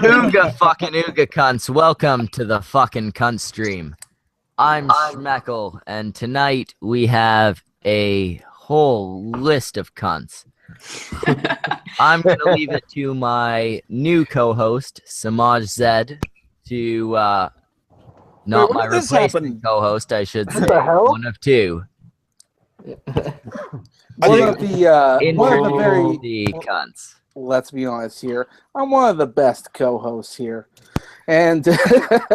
Ooga fucking ooga cunts. Welcome to the fucking Cuntstream. I'm Schmeckle, and tonight we have a whole list of cunts. I'm going to leave it to my new co-host, Samaj Zed, to, not my replacement co-host, I should say, one of two. One of the very cunts. Let's be honest here. I'm one of the best co-hosts here, and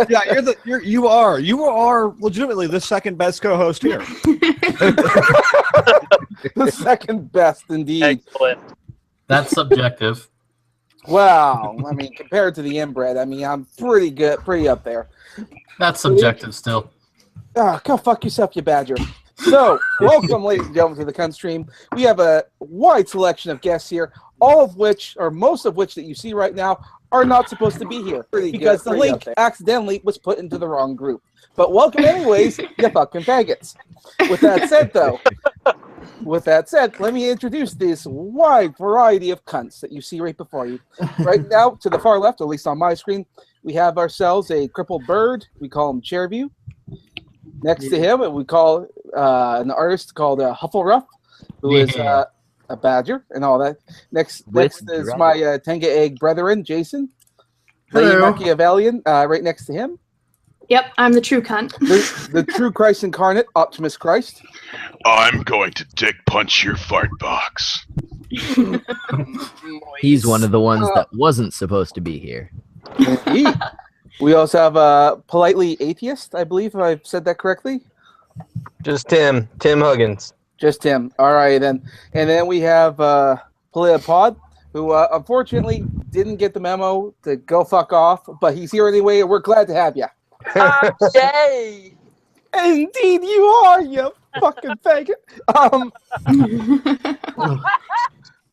yeah, you are legitimately the second best co-host here. The second best indeed. Excellent. That's subjective. Wow, I mean, compared to the inbred, I mean, I'm pretty good, pretty up there. That's subjective still. Go fuck yourself, you badger. So, welcome, ladies and gentlemen, to the Cuntstream. We have a wide selection of guests here, all of which, or most of which that you see right now, are not supposed to be here because the link accidentally was put into the wrong group. But welcome anyways, you fucking faggots. With that said, let me introduce this wide variety of cunts that you see right before you. Right now, to the far left, at least on my screen, we have ourselves a crippled bird. We call him Chairview. Next to him, we call an artist called Huffleruff, who is a badger and all that. Next is my Tenga Egg brethren, Jason. Lady Machiavellian, right next to him. Yep, I'm the true cunt. The true Christ incarnate, Optimus Christ. I'm going to dick punch your fart box. He's one of the ones that wasn't supposed to be here. Indeed. We also have a politely atheist, I believe, if I've said that correctly. Just Tim Huggins. Just Tim. All right, then. And then we have Politopod, who unfortunately didn't get the memo to go fuck off, but he's here anyway, and we're glad to have you. Yay! Indeed you are, you fucking faggot.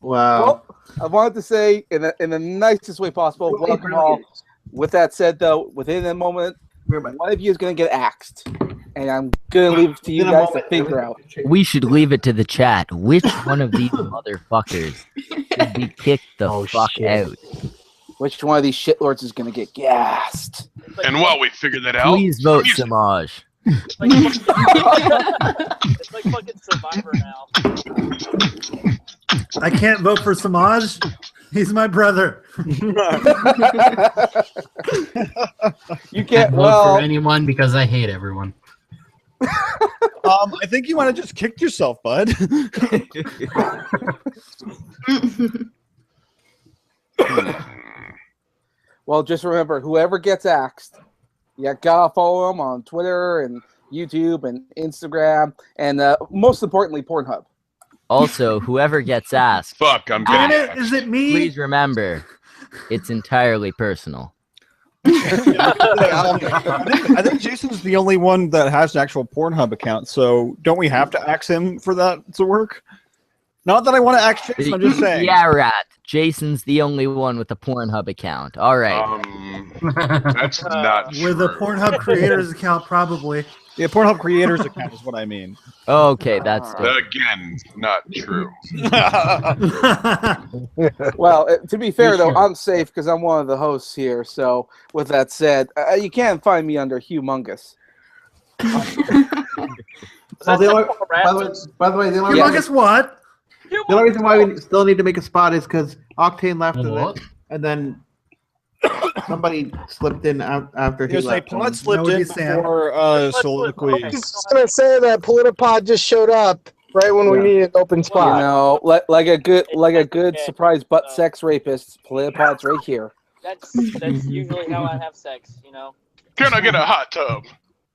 Wow. Well, I wanted to say, in the nicest way possible, welcome all. With that said, though, within a moment, one of you is going to get axed. And I'm going to leave it to you guys to figure out. We should leave it to the chat. Which one of these motherfuckers should be kicked the fuck out? Which one of these shitlords is going to get gassed? And while we figure that out, please vote Samaj. It's like fucking Survivor now. I can't vote for Samaj. He's my brother. You can't vote for anyone because I hate everyone. I think you might have just kicked yourself, bud. Well, just remember, whoever gets axed, you gotta follow them on Twitter and YouTube and Instagram, and most importantly, Pornhub. Also, whoever gets asked, fuck, I'm getting it. Is it me? Please remember, it's entirely personal. I think Jason's the only one that has an actual Pornhub account, so don't we have to axe him for that to work? Not that I want to axe Jason, I'm just saying. Yeah, rat. Jason's the only one with a Pornhub account. All right. That's not true. With a Pornhub creators account, probably. Yeah, Pornhub creators account is what I mean. Okay, that's again not true. Well, to be fair though, I'm safe because I'm one of the hosts here. So, with that said, you can't find me under Humongous. By the way, the only Humongous what? The only reason why we still need to make a spot is because Octane left and then somebody slipped in after he left. Pod slipped in before soliloquy. I was just gonna say that Politopod just showed up right when we needed an open spot. You know, like a good surprise butt sex rapist, Politopod's right here. That's usually how I have sex, you know. Can I get a hot tub?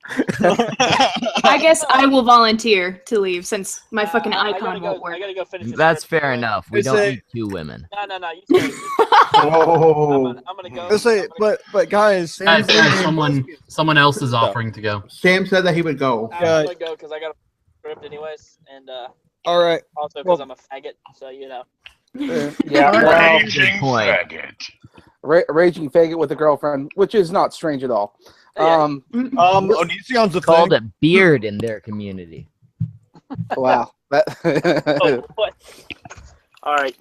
I guess I will volunteer to leave since my fucking icon won't work. I gotta go finish. That's fair enough. We don't need two women. No. You I'm gonna go. But guys, someone else is offering to go. Sam said that he would go. I'm gonna go because I got a script anyways, and all right. Also because I'm a faggot, so you know. Yeah, raging faggot. Raging faggot with a girlfriend, which is not strange at all. Onision's a called a beard in their community. Wow. What? All right.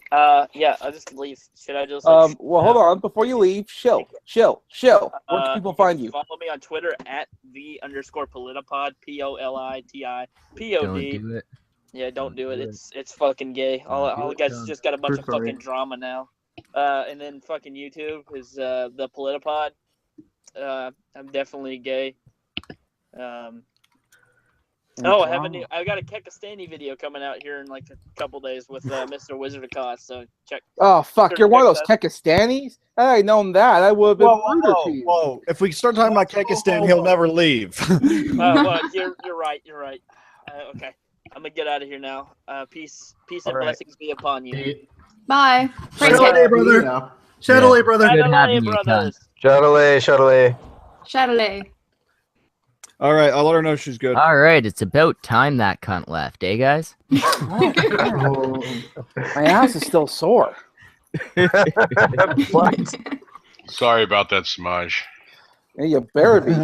Yeah, I'll just leave. Should I just? Well, hold on. Before you leave, chill. Where can people find you? Follow me on Twitter at @the_politipod. POLITIPOD. Don't do it. Yeah, don't do it. It's fucking gay. All you guys just got a bunch of fucking drama now. And then fucking YouTube is the Politipod. I'm definitely gay. I got a Kekistani video coming out here in like a couple days with Mr. Wizard of Cost. So check. Oh fuck! You're one of those Kekistanis. Had I known that, I would have been ruder to you. Whoa! If we start talking about Kekistan, he'll never leave. Well, you're right. Okay, I'm gonna get out of here now. Peace and blessings be upon you. Bye. Chatelet, brother. Chatelet, brother. Good having you, cunt. Chatelet. All right, I'll let her know she's good. All right, it's about time that cunt left, eh, guys? My ass is still sore. What? Sorry about that, Samaj. Yeah, you better be.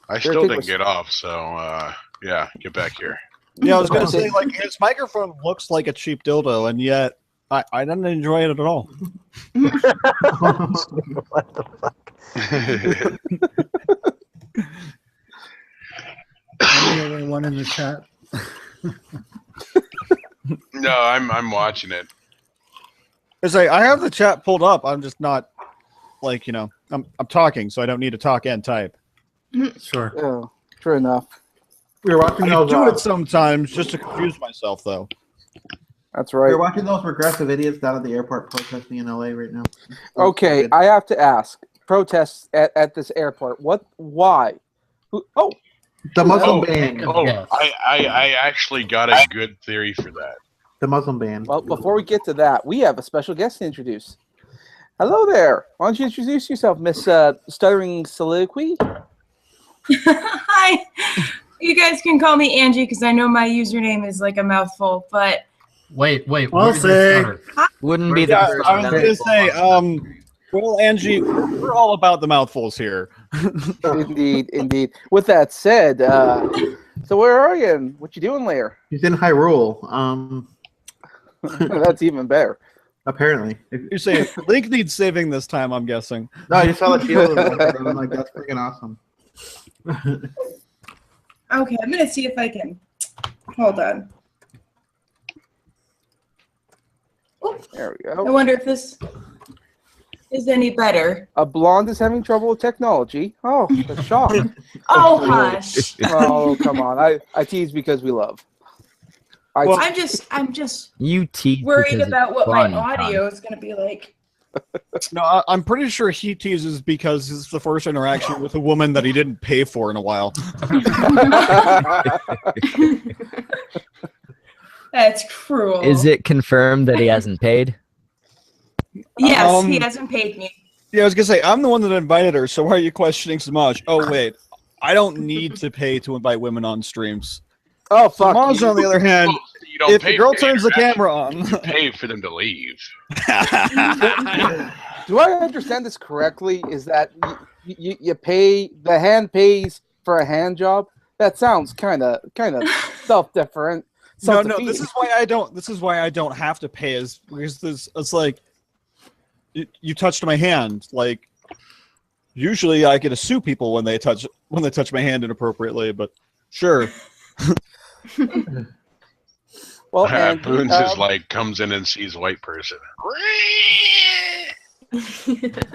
I still didn't get off, so yeah, get back here. Yeah, I was gonna say, like, his microphone looks like a cheap dildo, and yet I didn't enjoy it at all. What the fuck? I'm the only one in the chat. No, I'm watching it. I have the chat pulled up. I'm just not, like, I'm talking, so I don't need to talk and type. Sure. Oh, true enough. We're watching I those. do it sometimes just to confuse myself, though. That's right. We're watching those progressive idiots down at the airport protesting in LA right now. Okay, I have to ask. Protests at this airport. What? Why? Oh, The Muslim ban. Oh, I actually got a good theory for that. The Muslim ban. well, before we get to that, we have a special guest to introduce. Hello there. Why don't you introduce yourself, Miss Stuttering Soliloquy? Hi. You guys can call me Angie because I know my username is like a mouthful, but Wait. I'll say. Wouldn't be the Yeah, first I was time. gonna say, well, Angie, we're all about the mouthfuls here. Indeed. With that said, so where are you and what you doing there? He's in Hyrule. That's even better. Apparently. You're saying Link needs saving this time, I'm guessing. No, I just saw the shield. I'm like, that's freaking awesome. okay, I'm gonna see if I can. Hold on. There we I go. wonder if this is any better. A blonde is having trouble with technology. Oh, the shock. Oh, hush. Oh, come on. I tease because we love. I'm just You tease worried because it's about what my funny, audio is gonna be like. No, I'm pretty sure he teases because it's the first interaction with a woman that he didn't pay for in a while. That's cruel. Is it confirmed that he hasn't paid? Yes, he hasn't paid me. Yeah, I was gonna say, I'm the one that invited her, so why are you questioning Samaj? Oh wait, I don't need to pay to invite women on streams. Oh fuck. Samaj, on the other hand, You don't if pay the girl for turns the interaction, camera on, you pay for them to leave. Do I understand this correctly? Is that you pay, the hand pays for a hand job? That sounds kind of self-deferent. No, this is why I don't have to pay, is because it's like you touched my hand. Like usually I get to sue people when they touch my hand inappropriately, but sure. Well, and Boone's is like comes in and sees a white person.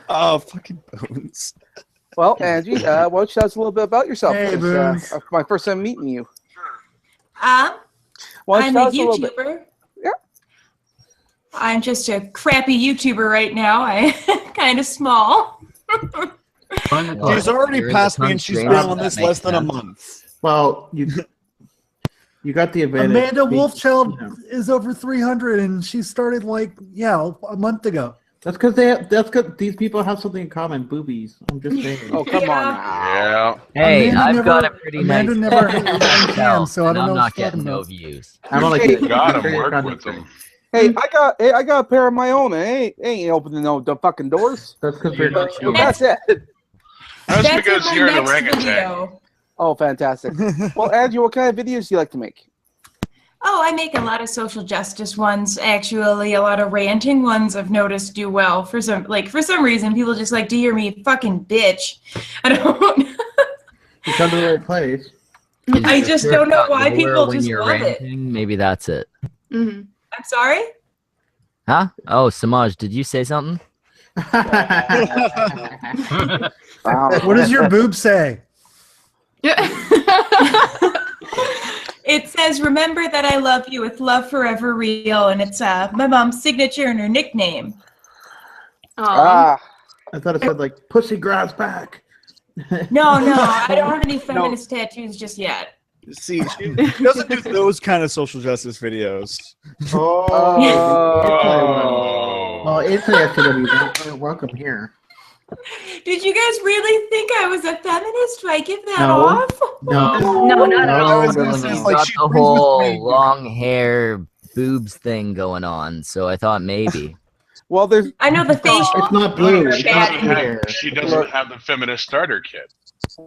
Oh, fucking Bones. Well, Angie, why don't you tell us a little bit about yourself? Hey, It's, Boons. my first time meeting you. I'm Why don't you a tell us a little bit? YouTuber. Yeah. I'm just a crappy YouTuber right now. I'm kind of small. She's already You're in passed the me, and she's country. been on That this makes less than a sense. month. Well, you got the advantage. Amanda Wolfchild Yeah. is over 300, and she started like a month ago. That's because these people have something in common. Boobies. I'm just saying. Oh, come on Yeah. now. Yeah. Hey, Amanda I've got a never- pretty Amanda nice never had a myself, cam, so I and don't I'm know not what you're getting no talking views. I don't like Hey, it. Got him. Very Work content with them. Hey, I got a pair of my own. I ain't opening the fucking doors. That's because we're not sure. That's it. That's in because my you're an next orangutan. video. Oh, fantastic. Well, Angie, what kind of videos do you like to make? Oh, I make a lot of social justice ones. Actually, a lot of ranting ones I've noticed do well. For some reason, people just like to hear me fucking bitch. I don't. You come to the right place. I just don't know why people when just you're love it. ranting, maybe that's it. I'm sorry. Huh? Oh, Samaj, did you say something? What does your boob say? It says, "Remember that I love you with love forever real," and it's my mom's signature and her nickname. Ah. I thought it said like "pussy grabs back." No, I don't have any feminist tattoos just yet. See, she doesn't do those kind of social justice videos. Well, anti-SJWs, welcome here. Did you guys really think I was a feminist? Do I give that No. off? No, not at all. She's got the whole long hair boobs thing going on, so I thought maybe. Well, there's. I know the facial. It's not blue. It's not hair. She doesn't have the feminist starter kit.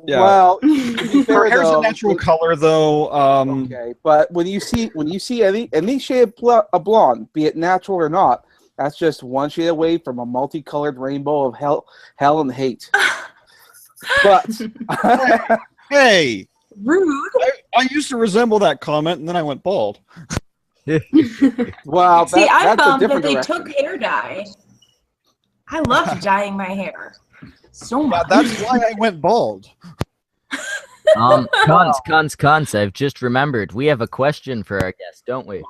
Yeah. Well, to be fair, her hair's though, a natural color, though. Okay, but when you see any shade of blonde, be it natural or not, that's just one shade away from a multicolored rainbow of hell and hate. But hey, rude. I used to resemble that comment, and then I went bald. Wow, See, I'm that's a bummed that different they direction. took hair dye. I loved dyeing my hair so much. Yeah, that's why I went bald. Cons. I've just remembered. We have a question for our guest, don't we?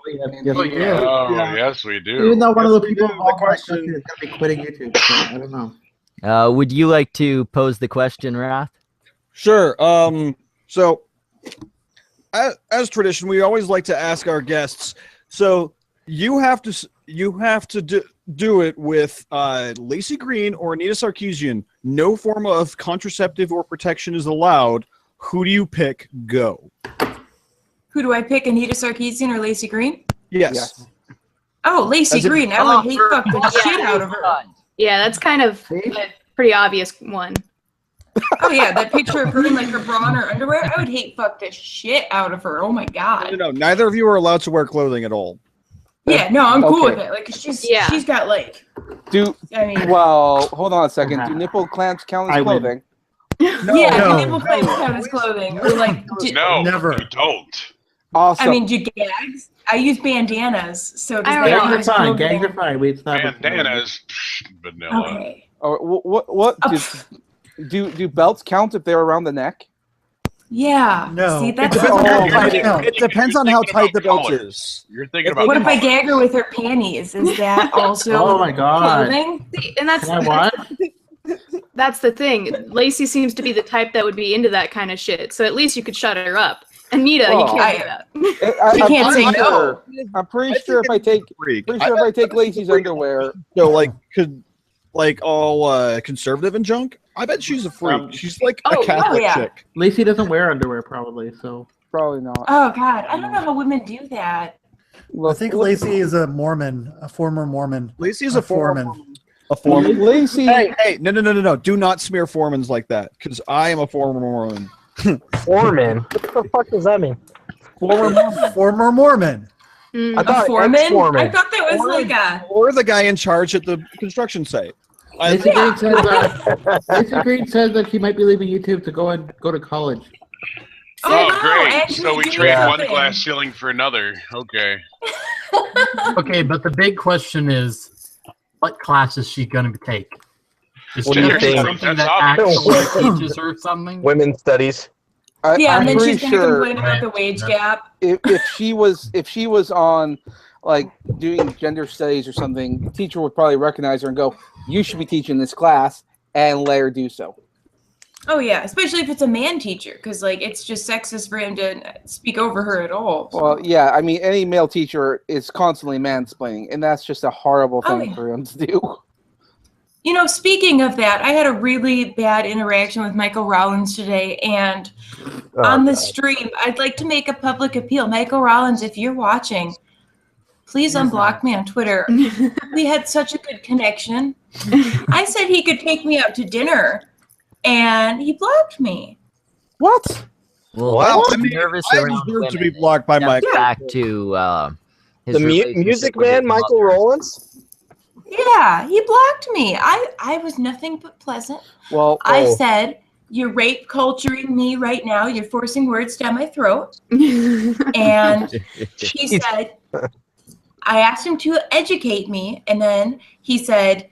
Yes, we do. Even though one of the people involved in that question is going to be quitting YouTube, so I don't know. Would you like to pose the question, Wrath? Sure. So, as tradition, we always like to ask our guests. So you have to do it with Lacey Green or Anita Sarkeesian. No form of contraceptive or protection is allowed. Who do you pick? Go. Who do I pick, Anita Sarkeesian or Lacey Green? Yes. Oh, Lacey Green. I would hate fuck the shit out of her. Yeah, that's kind of a pretty obvious one. Oh yeah, that picture of her in like her bra and her underwear. I would hate fuck the shit out of her. Oh my god. No, neither of you are allowed to wear clothing at all. Yeah, no, I'm cool Okay. with it. Like she's got like. Well, hold on a second. Do nipple clamps count as clothing? Yeah, nipple clamps count as clothing. Or like. No, never. You don't. Awesome. I mean, do gags? I use bandanas, so does that Gags count are as fine. clothing? Gags are fine. It's not Bandanas, vanilla. Okay. Or what do belts count if they're around the neck? Yeah. No. See, that's It depends on how tight the belt is. You're thinking about What if I color. gag her with her panties? Is that also Oh my god. clothing? And that's Can I what? that's the thing. Lacey seems to be the type that would be into that kind of shit. So at least you could shut her up. Anita, you can't do that. You can't say no. I'm pretty sure if I take Lacey's underwear. So like all conservative and junk. I bet she's a freak. She's like a Catholic chick. Lacey doesn't wear underwear probably, so probably not. Oh God, I don't know how women do that. I think Lacey is a Mormon, a former Mormon. Lacey is a foreman. A foreman. Lacey. Hey, no! Do not smear foremans like that, because I am a former Mormon. Foreman? What the fuck does that mean? Former Mormon. I thought foreman? ex-foreman. I thought that was like a. Or the guy in charge at the construction site. Lacey Green says that she might be leaving YouTube to go to college. Oh, wow, great. actually, So we do trade one something. glass ceiling for another. Okay. Okay, but the big question is, what class is she going to take? Is What she do you going to take think? something That's that obvious. actually teaches her something? Women's studies. Yeah, I'm and then pretty she's gonna sure complain about the wage gap. if she was on like doing gender studies or something, the teacher would probably recognize her and go, "You should be teaching this class," and let her do so. Oh yeah, especially if it's a man teacher, because like it's just sexist for him to speak over her at all. So. Well, yeah, I mean, any male teacher is constantly mansplaining, and that's just a horrible thing yeah. for him to do. You know, speaking of that, I had a really bad interaction with Michael Rollins today, and on the stream, I'd like to make a public appeal. Michael Rollins, if you're watching, please unblock me on Twitter. We had such a good connection. I said he could take me out to dinner, and he blocked me. What? Well, Wow, he's I mean, nervous I around deserve to be women. blocked by Steps Michael. back to his The relationship music with his man, Michael mother. Rollins. Yeah, he blocked me. I was nothing but pleasant. Well, I said, "You're rape culturing me right now. You're forcing words down my throat." And he said, I asked him to educate me, and then he said,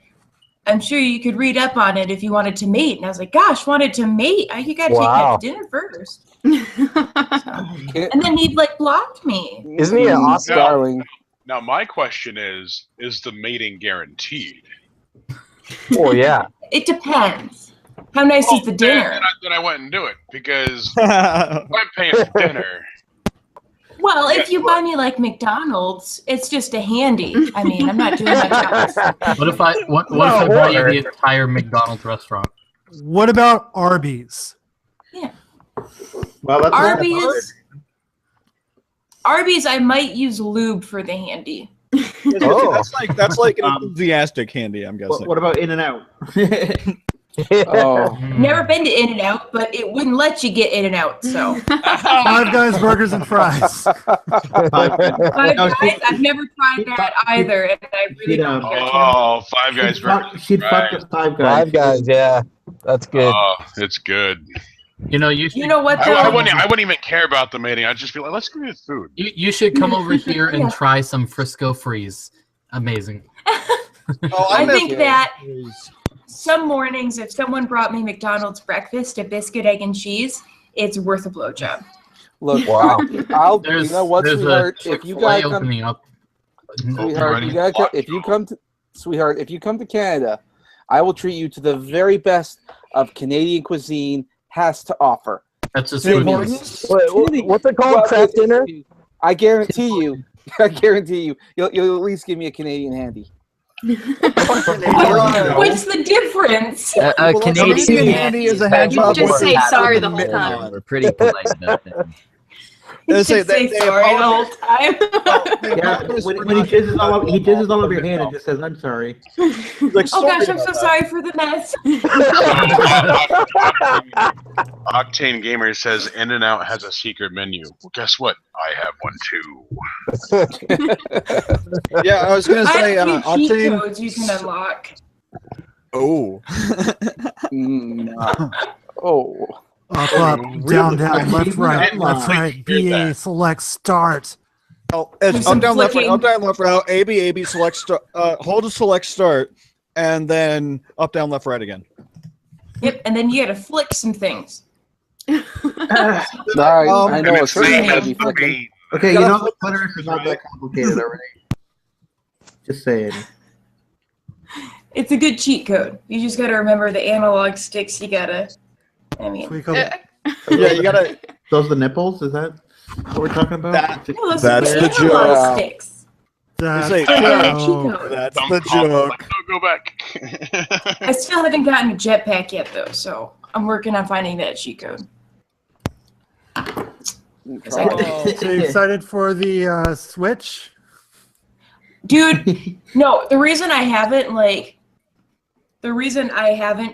"I'm sure you could read up on it if you wanted to mate." And I was like, "Gosh, wanted to mate? You got to take me Wow. out to dinner first." And then he like blocked me. Isn't he an awesome? darling? Now, my question is the mating guaranteed? Oh yeah. It depends. How nice is the dinner? Then I went and do it because I'm paying for dinner. Well, if you buy me like McDonald's, it's just a handy. I mean, I'm not doing much else. What if I buy you the entire McDonald's restaurant? What about Arby's? Yeah. Well, that's Arby's, I might use lube for the handy. Oh. That's like an enthusiastic handy, I'm guessing. What about In-N-Out? Oh, Never been to In-N-Out, but it wouldn't let you get In-N-Out, so. Five Guys Burgers and Fries. Five Guys, I've never tried that either, and I really don't care. Oh, Five Guys. She'd fuck with Five Guys. Five Guys, yeah, that's good. Oh, it's good. You know, you should, what? I wouldn't even care about the mating. I'd just be like, let's give me the food. you should come over here and try some Frisco Freeze. Amazing. I think that some mornings, if someone brought me McDonald's breakfast, a biscuit, egg, and cheese, it's worth a blowjob. look, Wow. I'll you know what, there's sweetheart? a If you Chick-fil-A guys come, opening up. sweetheart, you gotta if you come to, sweetheart, if you come to Canada, I will treat you to the very best of Canadian cuisine has to offer. That's just Tim food. Hortons? What's it called? Craft dinner? I guarantee you, you'll at least give me a Canadian handy. What's the difference? Canadian handy is a You hand job. just say sorry the whole Yeah. time. We're pretty polite about that. You should say sorry the whole time. Yeah, when he jizzes all over your hand and just says, "I'm sorry." Like, Oh gosh, I'm so sorry for the mess. Octane Gamer says In-N-Out has a secret menu. Well, guess what? I have one too. Yeah, I was gonna say, I have a few cheat Octane. codes you can unlock. Oh. Oh. Up, down, left, right, BA, select, start. Oh, it's Some up, down, left, right, flicking. up, down, left, right, A, B, A, B, select, start, hold to select start, and then up, down, left, right again. Yep, and then you gotta flick some things. I know And a it's certain saying handy that's flicking. three. Okay, you know the clitoris is not that complicated already. Just saying. It's a good cheat code. You just gotta remember the analog sticks. You gotta. I mean, Yeah, you gotta. Those the nipples? Is that what we're talking about? no, those That's are the analog joke. sticks. You say, They're a cheat code. that's Thumb the call, joke. like, no, go back. I still haven't gotten a jetpack yet, though, so I'm working on finding that cheat code. So you excited for the Switch? Dude, no, the reason I haven't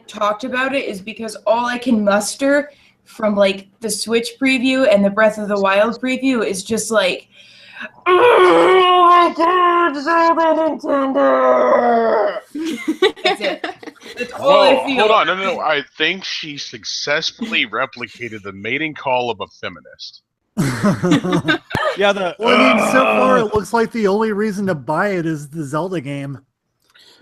talked about it is because all I can muster from like the Switch preview and the Breath of the Wild preview is just like, oh my god, Zelda Nintendo! That's it. That's all I feel. Hold on, no. I think she successfully replicated the mating call of a feminist. Yeah, Well, I mean, so far it looks like the only reason to buy it is the Zelda game.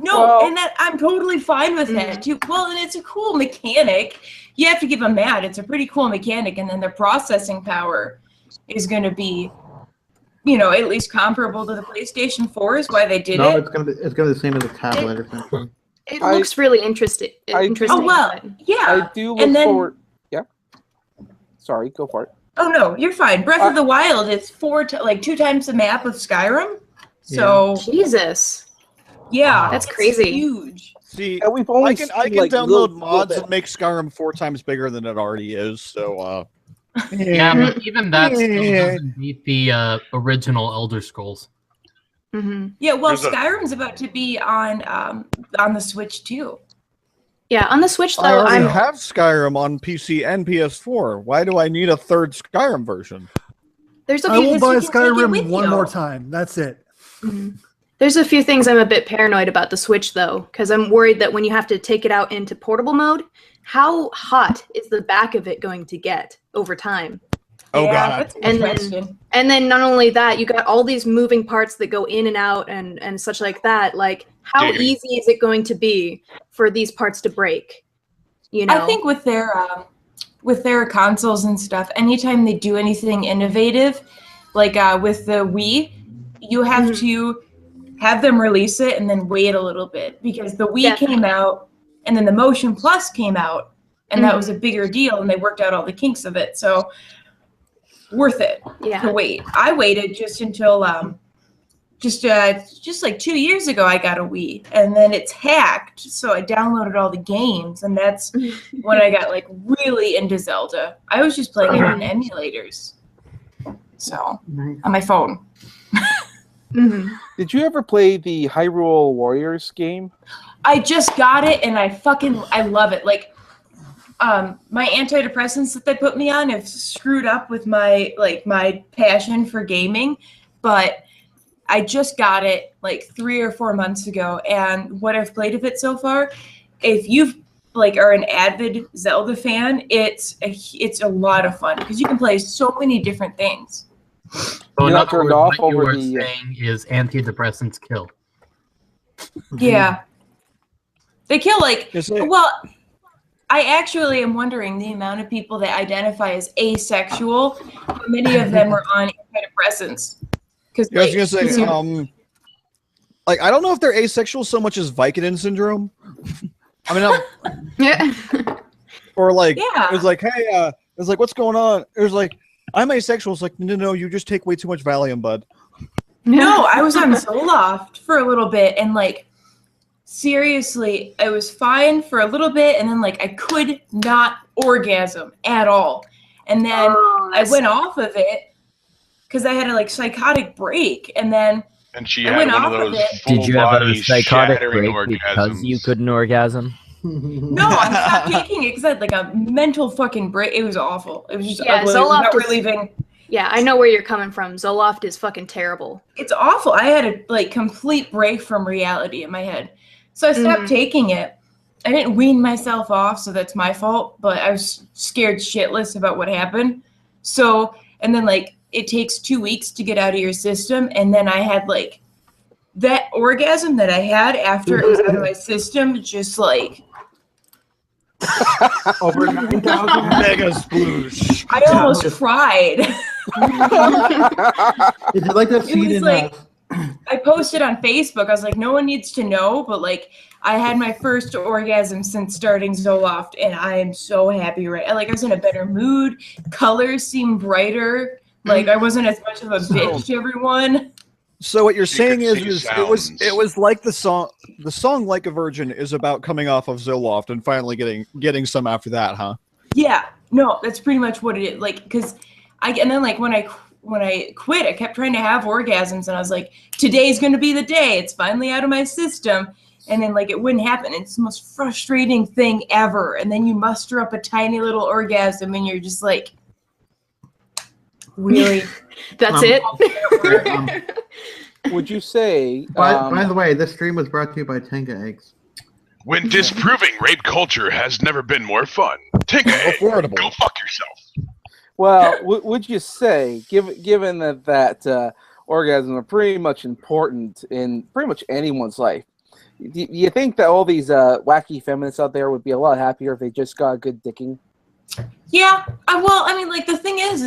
No, and that I'm totally fine with that too. Well, and it's a cool mechanic. You have to give them that. It's a pretty cool mechanic, and then the processing power is going to be, at least comparable to the PlayStation 4 is why they did No, it. it's gonna be the same as a tablet or something. It looks really interesting. Oh well, yeah. I do look and then, forward. Yeah. Sorry, go for it. Oh no, you're fine. Breath of the Wild is 2 times the map of Skyrim. So Jesus. Yeah, that's crazy. Huge. See, And we've only I can seen, download little mods bit. and make Skyrim 4 times bigger than it already is. So, Yeah, but even that still doesn't beat the original Elder Scrolls. Yeah, well, There's a- Skyrim's about to be on the Switch too. Yeah, on the Switch I though, already have Skyrim on PC and PS4. Why do I need a third Skyrim version? There's a I few will buy you can take it Skyrim with one you. more time. That's it. There's a few things I'm a bit paranoid about the Switch though, because I'm worried that when you have to take it out into portable mode, how hot is the back of it going to get over time? Oh Yeah, god. that's a good question. And then not only that, you got all these moving parts that go in and out and such like that. Like, how Giggity. easy is it going to be for these parts to break? You know, I think with their consoles and stuff, anytime they do anything innovative, like with the Wii, you have to have them release it and then wait a little bit, because the Wii came out and then the Motion Plus came out, and that was a bigger deal, and they worked out all the kinks of it. So worth it to wait. I waited just until just like 2 years ago I got a Wii, and then it's hacked, so I downloaded all the games, and that's when I got like really into Zelda. I was just playing it on emulators, so on my phone. Did you ever play the Hyrule Warriors game? I just got it, and I love it. Like, my antidepressants that they put me on have screwed up with my passion for gaming, but I just got it like 3 or 4 months ago, and what I've played of it so far, if you are an avid Zelda fan, it's a lot of fun because you can play so many different things. So in other words, what you were saying is antidepressants kill. Yeah. They kill well, I actually am wondering the amount of people that identify as asexual, how many of them are on antidepressants. Because I was gonna say, I don't know if they're asexual so much as Vicodin syndrome. I mean, or like, it was like, hey, it was like, what's going on? It was like, I'm asexual. It's like, no, you just take way too much Valium, bud. No, I was on Zoloft for a little bit, and like, seriously, I was fine for a little bit, and then like I could not orgasm at all, and then I went off of it because I had a psychotic break, and then she had one of those Did you have a psychotic break orgasms because you couldn't orgasm? No, I stopped taking it because I had like a mental fucking break. It was awful. It was just ugly. Zoloft Not is, relieving. Yeah, I know where you're coming from. Zoloft is fucking terrible. It's awful. I had a complete break from reality in my head. So I stopped taking it. I didn't wean myself off, so that's my fault, but I was scared shitless about what happened. So, and then it takes 2 weeks to get out of your system, and then I had that orgasm that I had after it was out of my system, just over 9,000 mega sploosh. I almost cried. Is it like that scene in I posted on Facebook. I was like, no one needs to know, but I had my first orgasm since starting Zoloft, and I am so happy. Right, I was in a better mood. Colors seemed brighter. I wasn't as much of a bitch to everyone. So what you're saying is it was like the song Like a Virgin is about coming off of Zoloft and finally getting some after that, huh? Yeah, no, that's pretty much what it is. Because when I quit, I kept trying to have orgasms, and I was like, today's gonna be the day. It's finally out of my system. And then it wouldn't happen. It's the most frustrating thing ever. And then you muster up a tiny little orgasm, and you're just like, really? That's it? Would you say? By the way, this stream was brought to you by Tenga Eggs. When disproving rape culture has never been more fun. Take affordable. Go fuck yourself. Well, would you say, given that orgasms are pretty much important in pretty much anyone's life, do you think that all these wacky feminists out there would be a lot happier if they just got a good dicking? Yeah. Well, I mean, the thing is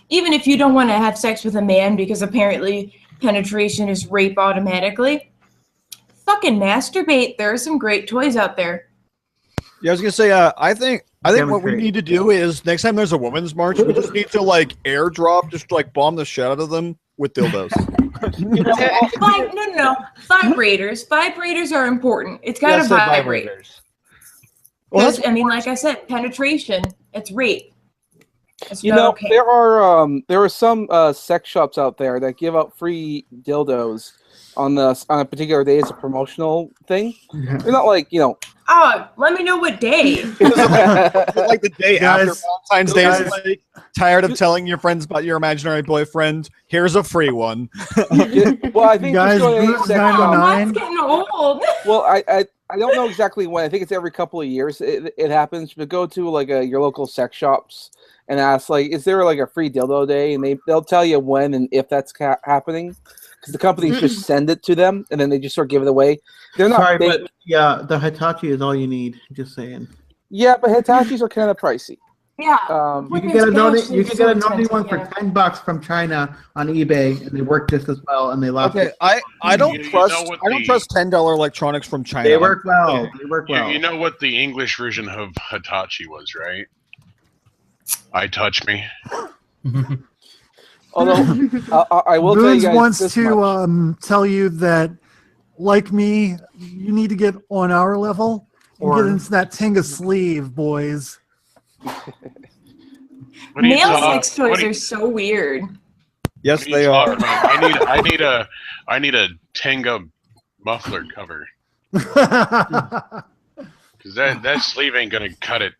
even if you don't want to have sex with a man because apparently penetration is rape automatically, fucking masturbate. There are some great toys out there. Yeah, I was gonna say, I think what we need to do is next time there's a women's march, we just need to airdrop, just bomb the shit out of them with dildos. No. Vibrators are important. It's gotta vibrate. Well, I mean, like I said, penetration, it's rape. It's okay. there are some sex shops out there that give out free dildos on a particular day as a promotional thing. They're not Oh, let me know what day. Like the day after Guys, Valentine's Day is guys. like, tired of telling your friends about your imaginary boyfriend. Here's a free one. Well, I think Guys, just go to any Bruce sex 909. That's getting old. Well, I don't know exactly when. I think it's every couple of years it happens. But go to like your local sex shops and ask like, is there like a free dildo day? And they'll tell you when and if that's happening, because the companies just send it to them and then they just sort of give it away. They're not Sorry, big. but yeah, the Hitachi is all you need. Just saying. Yeah, but Hitachis are kind of pricey. Yeah. You can get a noni one for $10 from China on eBay, and they work just as well, and they last. Okay, I don't trust $10 electronics from China. They work well. They work well. You know what the English version of Hitachi was, right? I touch me. Although I will tell you Boons guys wants this to much. tell you that, like me, you need to get on our level and get into that Tenga sleeve, boys. Male sex toys are so weird. Yes, they are. I need a Tenga muffler cover. Because that sleeve ain't gonna cut it.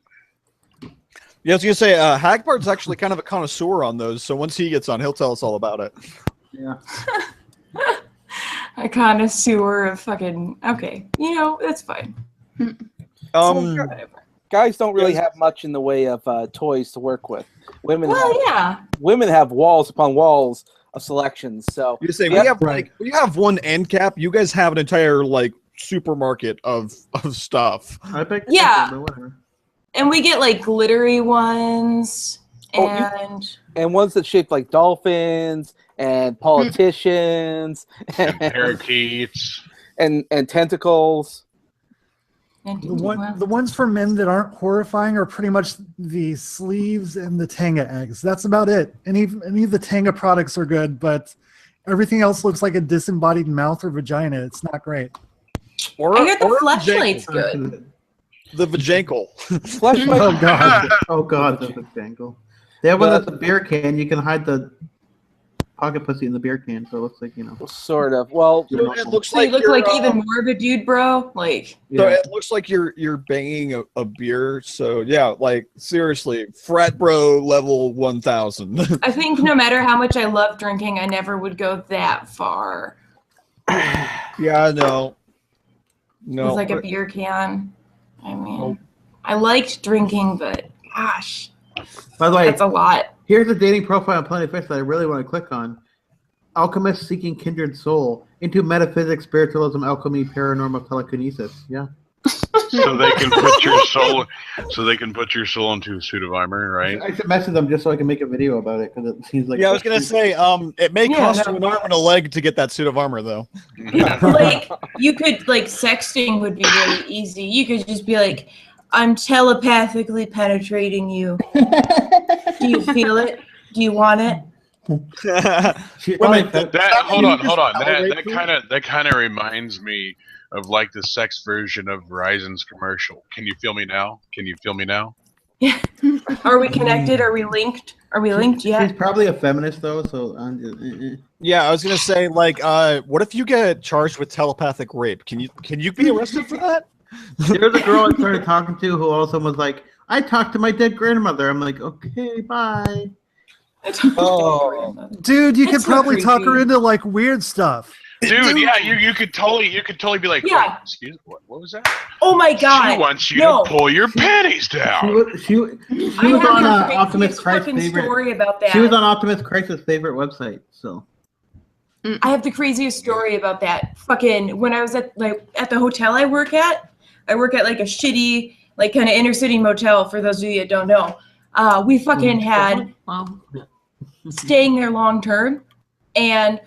Yeah, I was gonna say, Hagbart's actually kind of a connoisseur on those, so once he gets on, he'll tell us all about it. Yeah. A connoisseur of fucking. Okay, that's fine. Guys don't really have much in the way of toys to work with. Women have walls upon walls of selections. So you say we have one end cap. You guys have an entire like supermarket of stuff. I bet. Yeah. And we get like glittery ones and ones that shape like dolphins and politicians and parakeets and tentacles. The ones for men that aren't horrifying are pretty much the sleeves and the Tenga eggs. That's about it. Any of the Tenga products are good, but everything else looks like a disembodied mouth or vagina. It's not great. I heard the fleshlight's good. The vajankle. Fleshlight. Oh god. Oh god, the vajankle. They have one that's a beer can. You can hide the pocket pussy in the beer can, so it looks like sort of. Well, it looks so you look like even more of a dude, bro. Like, so it looks like you're banging a beer. So yeah, like seriously, frat bro level 1000. I think no matter how much I love drinking, I never would go that far. Yeah, no. With like a beer can. I mean, I liked drinking, but gosh. By the way, that's a lot. Here's a dating profile on Plenty of Fish that I really want to click on. Alchemist seeking kindred soul into metaphysics, spiritualism, alchemy, paranormal telekinesis. Yeah. So they can put your soul. So they can put your soul into a suit of armor, right? I should message them just so I can make a video about it because it seems like. Yeah, I was gonna say, it may cost you an arm and a leg to get that suit of armor, though. Like you could, like sexting would be really easy. You could just be like, "I'm telepathically penetrating you. Do you feel it? Do you want it?" Hold on. That kind of reminds me of like the sex version of Verizon's commercial. Can you feel me now? Yeah. Are we connected? Are we linked? Are we linked yet? She's probably a feminist though, so I'm just. Yeah, I was gonna say, like, what if you get charged with telepathic rape? Can you be arrested for that? There's a girl I started talking to who also was like, I talked to my dead grandmother. I'm like, okay, bye. Oh, dude, you could probably talk her into like weird stuff. Dude, yeah, you could totally be like, yeah. Excuse me, what was that? Oh my god! She wants you to pull your panties down. She was on Optimus Christ's favorite. Story about that. She was on Optimus Christ's favorite website. So I have the craziest story about that. Fucking when I was at the hotel I work at like a shitty like kind of inner city motel. For those of you that don't know, we fucking had staying there long term, and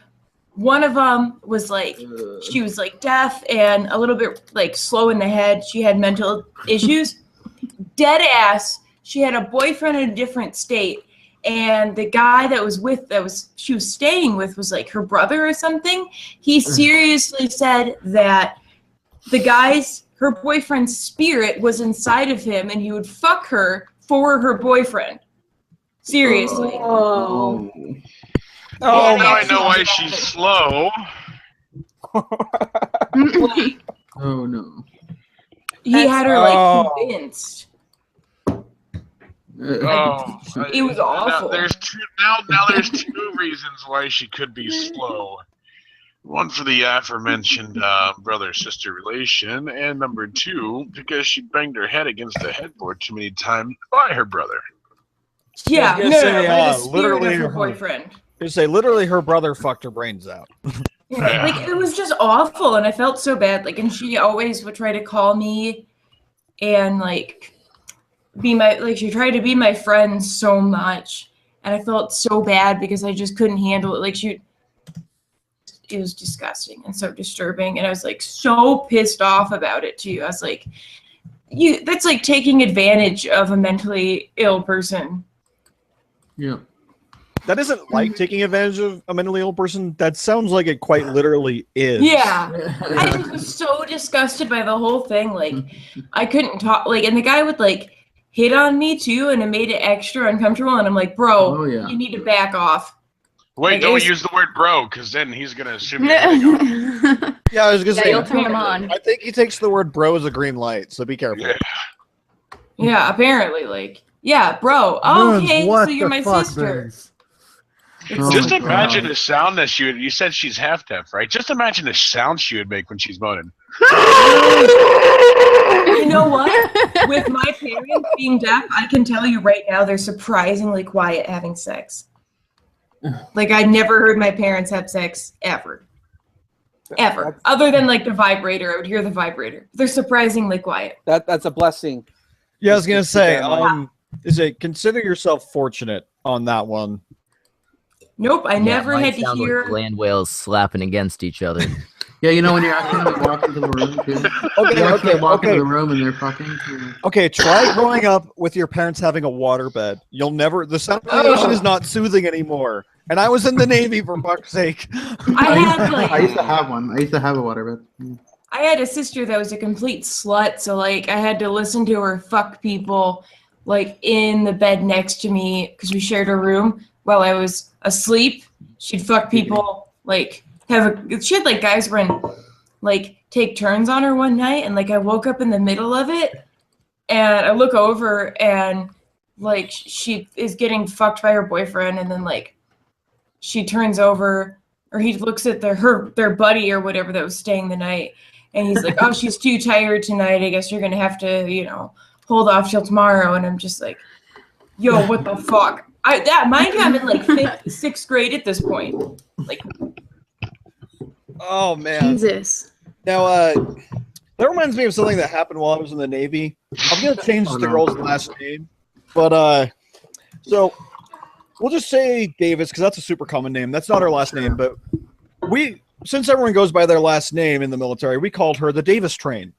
one of them was like, she was like deaf and a little bit like slow in the head. She had mental issues. Dead ass. She had a boyfriend in a different state. And the guy she was staying with was like her brother or something. He seriously said that her boyfriend's spirit was inside of him and he would fuck her for her boyfriend. Seriously. Oh, now I know why she's slow. Oh no. He he had her like convinced. It was awful. There's two reasons why she could be slow. One for the aforementioned brother-sister relation, and number two, because she banged her head against the headboard too many times by her brother. Yeah, by the spirit of her boyfriend. You say literally her brother fucked her brains out. Yeah, like it was just awful, and I felt so bad. Like, and she always would try to call me, and like she tried to be my friend so much, and I felt so bad because I just couldn't handle it. Like it was disgusting and so disturbing, and I was like so pissed off about it too. I was like, that's like taking advantage of a mentally ill person. Yeah. That isn't like taking advantage of a mentally ill person. That sounds like it quite literally is. Yeah. I just was so disgusted by the whole thing. Like, I couldn't talk. Like, and the guy would like hit on me too, and it made it extra uncomfortable. And I'm like, bro, you need to back off. Wait, like, don't use the word bro, because then he's going to assume you're Yeah, I was going to say, you'll turn him on. I think he takes the word bro as a green light, so be careful. Yeah, apparently, like, yeah, bro. Okay, so you're my sister. Just imagine the sound that she would. You said she's half deaf, right? Just imagine the sound she would make when she's moaning. You know what? With my parents being deaf, I can tell you right now they're surprisingly quiet having sex. Like, I never heard my parents have sex ever. Ever. Other than like the vibrator. I would hear the vibrator. They're surprisingly quiet. That's a blessing. Yeah, I was gonna say, consider yourself fortunate on that one. Nope, I never had to hear like land whales slapping against each other. Yeah, you know when you're actually walking into the room too. Walk into the room and they're fucking. Okay, try growing up with your parents having a waterbed. You'll never. The sound of the ocean is not soothing anymore. And I was in the Navy, for fuck's sake. I used to have one. I used to have a waterbed. I had a sister that was a complete slut, so like I had to listen to her fuck people like in the bed next to me because we shared a room while I was asleep. She'd fuck people like she had like guys run like take turns on her one night, and like I woke up in the middle of it and I look over and like she is getting fucked by her boyfriend, and then like she turns over or he looks at their buddy or whatever that was staying the night, and he's like, oh, she's too tired tonight, I guess you're gonna have to, you know, hold off till tomorrow. And I'm just like, yo, what the fuck? Mind you, I'm in like 5th, 6th grade at this point. Like, oh man, Jesus. Now, that reminds me of something that happened while I was in the Navy. I'm gonna change the girl's last name, but so we'll just say Davis because that's a super common name. That's not her last name, but since everyone goes by their last name in the military, we called her the Davis Train.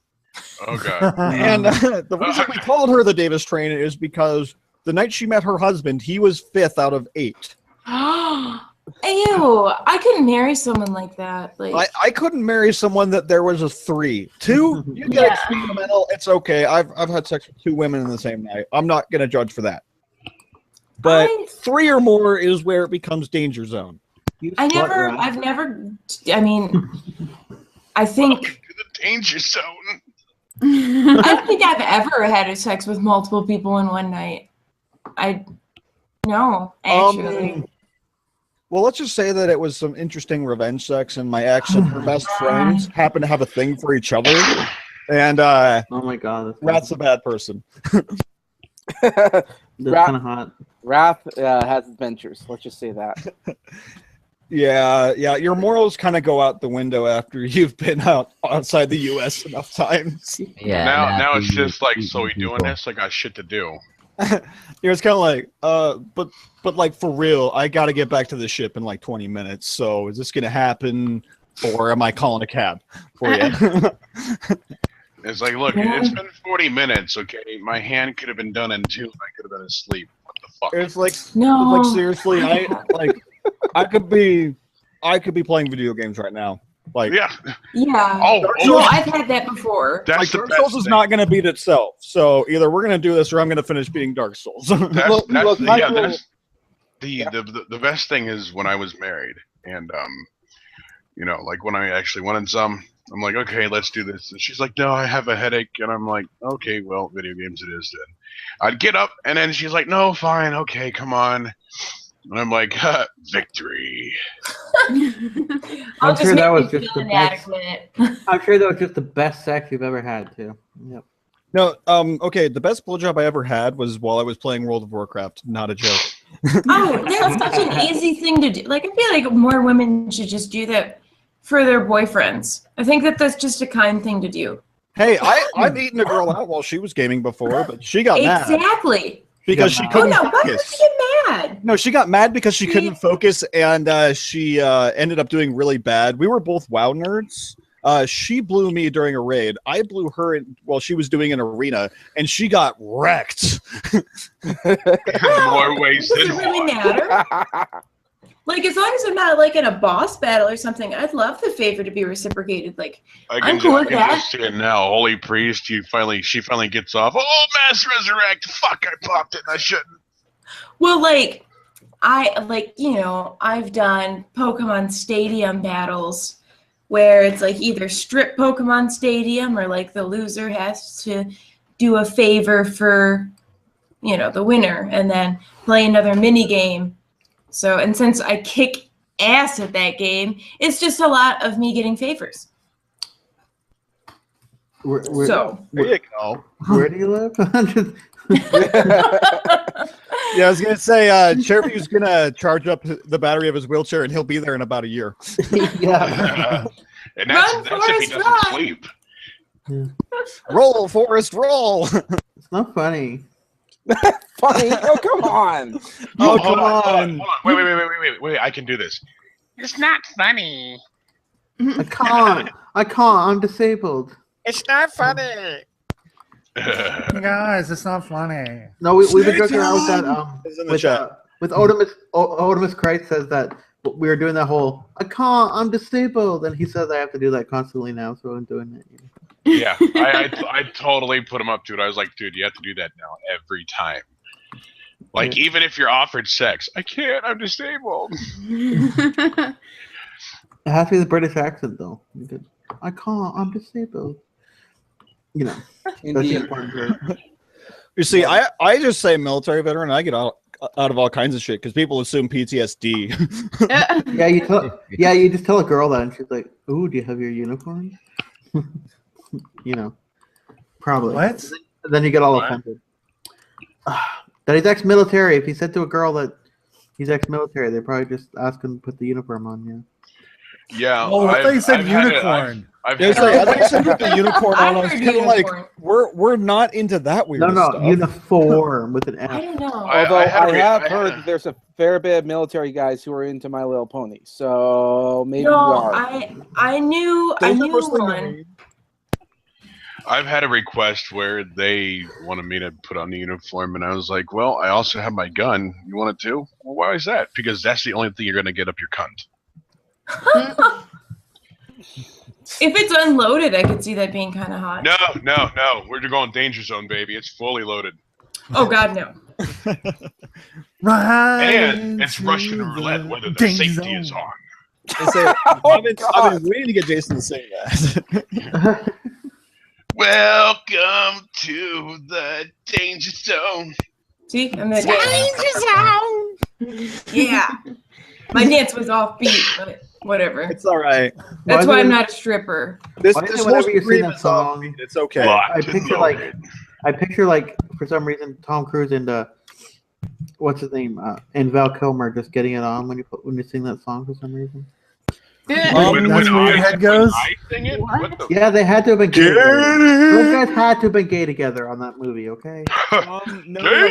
Okay. And the reason we called her the Davis Train is because the night she met her husband, he was 5th out of 8. Ew! I couldn't marry someone like that. Like I couldn't marry someone that there was a 3. 2, you get experimental. It's okay. I've had sex with 2 women in the same night. I'm not gonna judge for that. But 3 or more is where it becomes danger zone. I mean, I think the danger zone. I don't think I've ever had a sex with multiple people in one night. No, actually. Well, let's just say that it was some interesting revenge sex, and my ex and her best friends happened to have a thing for each other. And oh my god, Rat's a bad person. That's kind of hot. Wrath has adventures. Let's just say that. Yeah. Your morals kind of go out the window after you've been outside the U.S. enough times. Yeah. Now it's just like, so we doing this? I got shit to do. It's kind of like, but like for real, I got to get back to the ship in like 20 minutes. So is this gonna happen, or am I calling a cab for you? It's like, look, it's been 40 minutes. Okay, my hand could have been done in 2. I could have been asleep. What the fuck? It's like, no, like seriously, I could be playing video games right now. Like, yeah. Oh, I've had that before. Like, Dark Souls is not going to beat itself. So either we're going to do this, or I'm going to finish beating Dark Souls. The best thing is when I was married, and you know, like when I actually wanted some, I'm like, okay, let's do this. And she's like, no, I have a headache. And I'm like, okay, well, video games it is then. I'd get up, and then she's like, no, fine, okay, come on. And I'm like, victory. I'll I'm just sure make that was you just feel the best. inadequate. I'm sure that was just the best sex you've ever had too. Yep. No, okay, the best blowjob I ever had was while I was playing World of Warcraft. Not a joke. Oh, that's such an easy thing to do. Like, I feel like more women should just do that for their boyfriends. I think that that's just a kind thing to do. Hey, I've eaten a girl out while she was gaming before, but she got mad. Exactly. Because she Oh couldn't no, why would focus. she get mad? No, she got mad because she couldn't focus, and she ended up doing really bad. We were both WoW nerds. She blew me during a raid. I blew her while she was doing an arena, and she got wrecked. More ways Does than it really one. matter? Like, as long as I'm not like in a boss battle or something, I'd love the favor to be reciprocated. Like, I'm cool with that. Just see it now. Holy priest, she finally gets off. Oh, mass resurrect! Fuck, I popped it and I shouldn't. Well, like, I've done Pokemon Stadium battles where it's like either strip Pokemon Stadium or like the loser has to do a favor for, the winner and then play another mini game. So, and since I kick ass at that game, it's just a lot of me getting favors. Where There you go. Where do you live? Yeah, I was gonna say, Cherry's gonna charge up the battery of his wheelchair, and he'll be there in about a year. Yeah. And that's Run, if he Forrest, doesn't run! sleep. Roll, Forrest, roll! It's not funny. Funny? Oh, come on. Oh, Hold come on! Wait, I can do this. It's not funny. I can't. I'm disabled. It's not funny. Guys, it's not funny. No, we've been joking around with that. It's in the chat. With Otimus Christ says that we were doing that whole I'm disabled, and he says I have to do that constantly now, so I'm doing it. Yeah, I totally put him up to it. I was like, dude, you have to do that now every time. Like, even if you're offered sex, I can't. I'm disabled. It has to be the British accent, though. I can't. I'm disabled. That's the important part. You see, I just say military veteran, and I get out of all kinds of shit because people assume PTSD. You just tell a girl that, and she's like, "Ooh, do you have your uniform?" Probably. What? And then you get all offended. That he's ex-military. If he said to a girl that he's ex-military, they probably just ask him to put the uniform on. Yeah. Oh, I thought you said unicorn. I think you said put the unicorn on. I was kind of like, we're not into that weird stuff. No, uniform with an F. I don't know. Although I have heard that there's a fair bit of military guys who are into My Little Pony, so maybe you are. I knew one. I've had a request where they wanted me to put on the uniform, and I was like, well, I also have my gun. You want it too? Well, why is that? Because that's the only thing you're going to get up your cunt. If it's unloaded, I could see that being kind of hot. No. We're going danger zone, baby. It's fully loaded. Oh, God, no. Right. And it's Russian roulette, whether the safety is on. I've been waiting to get Jason to say that. Welcome to the danger zone. See, I'm the danger zone. Yeah, my dance was offbeat, but whatever. It's all right. That's why I'm not a stripper. This whenever you sing that song, it's okay. I picture like for some reason Tom Cruise and what's his name and Val Kilmer just getting it on when you sing that song for some reason. That's where your head goes. Yeah, they had to have been gay. Those guys had to have been gay together on that movie. Okay. No,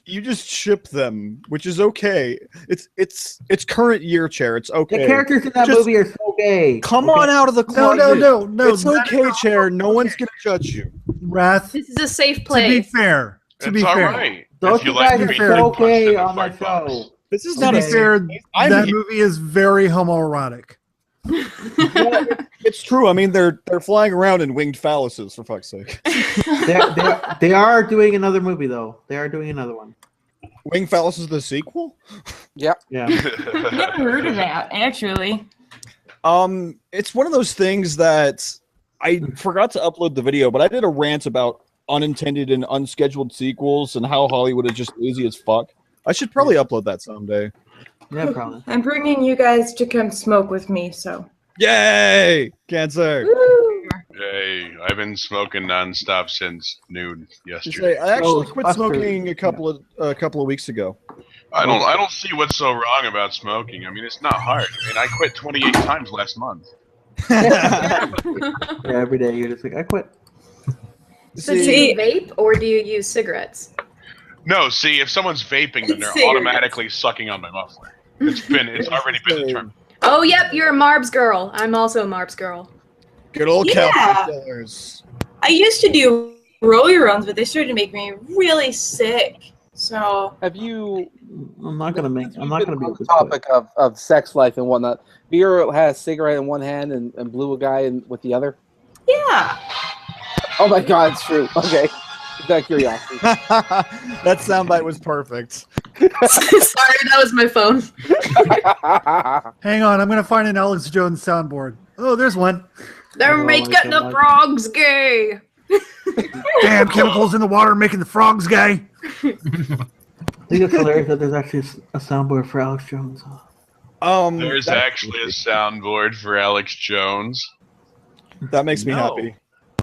you just ship them, which is okay. It's current year, Chair. It's okay. The characters in that movie are so gay. Come on out of the closet. No. It's okay, Chair. No one's gonna judge you. Wrath. This is a safe place. To be fair. It's all right. Those two guys are so gay on that show. This is not a fair. That movie is very homoerotic. It's true. I mean, they're flying around in winged phalluses, for fuck's sake. They are doing another movie though. They are doing another one. Winged phallus is the sequel? Yep. Yeah. I've never heard of that, actually. It's one of those things that I forgot to upload the video, but I did a rant about unintended and unscheduled sequels and how Hollywood is just lazy as fuck. I should probably upload that someday. Yeah, probably. I'm bringing you guys to come smoke with me, so. Yay! Cancer. Woo! Hey, I've been smoking nonstop since noon Just yesterday. say, I actually quit Ghostbusters. smoking a couple of weeks ago. I don't see what's so wrong about smoking. I mean, it's not hard. I mean, I quit 28 times last month. Yeah, every day you're just like, I quit. So do you vape or do you use cigarettes? No, see, if someone's vaping, then they're Cigarettes. automatically sucking on my muffler. It's already been determined. Oh, yep, you're a Marbs girl. I'm also a Marbs girl. Good old Yeah. California killers. I used to do roller runs, but they started to make me really sick. So Have you? I'm not gonna be On able the to topic of sex life and whatnot. Have you ever had a cigarette in one hand and blew a guy with the other? yeah. Oh my God, it's true. Okay, just out of curiosity. That soundbite was perfect. Sorry, that was my phone. Hang on, I'm gonna find an Alex Jones soundboard. Oh, there's one. They're Oh, making my the God. frogs gay. Damn chemicals in the water making the frogs gay. I think it's hilarious that there's actually a soundboard for Alex Jones. There's actually a soundboard for Alex Jones. That makes me No. happy.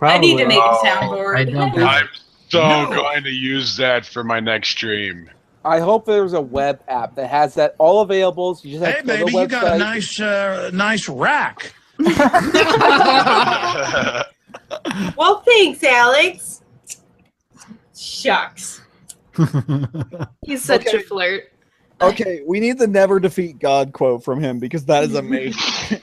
I need to make a Oh, soundboard. I don't I'm so going to use that for my next stream. I hope there's a web app that has that all available. So you just have Hey, to go to baby, the you got a website. nice rack. Well, thanks, Alex. Shucks. He's such Okay. a flirt. Okay, we need the never defeat God quote from him because that is amazing.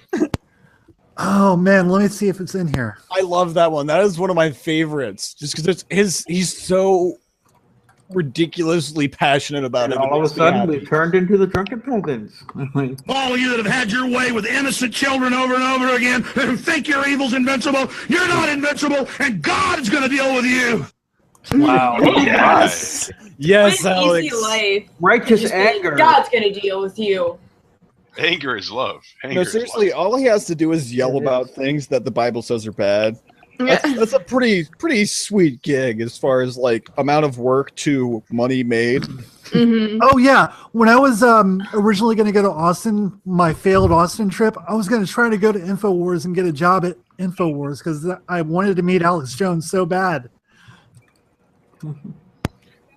Oh man, let me see if it's in here. I love that one. That is one of my favorites. Just because he's so ridiculously passionate about And it. all of a sudden, we turned into the drunken peasants. All of you that have had your way with innocent children over and over again and think your evil's invincible, you're not invincible, and God's going to deal with you. Wow. Yes. Yes, What an Alex. easy life. Righteous Just think anger. God's gonna deal with you. Anger is love. Anger No, is seriously, love. all he has to do is yell It about things that the Bible says are bad. That's a pretty sweet gig as far as like amount of work to money made. Mm-hmm. Oh yeah, when I was originally going to go to Austin, my failed Austin trip, I was going to try to go to InfoWars and get a job at InfoWars because I wanted to meet Alex Jones so bad.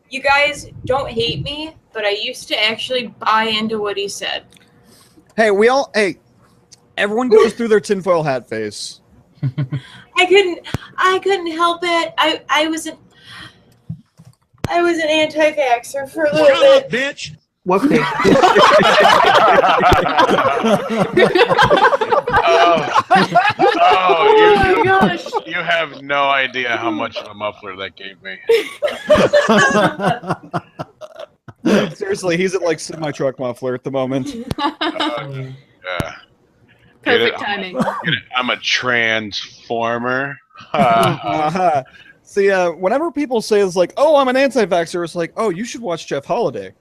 You guys don't hate me, but I used to actually buy into what he said. Hey, everyone goes through their tinfoil hat phase. I couldn't help it. I was an anti-vaxxer for a little Shut up, bit. bitch. What thing? Oh my gosh. You have no idea how much of a muffler that gave me. Seriously, he's at like semi-truck muffler at the moment. Yeah. Perfect Get it? timing. Get it? I'm a transformer. See, whenever people say it's like, "Oh, I'm an anti-vaxxer," it's like, "Oh, you should watch Jeff Holiday."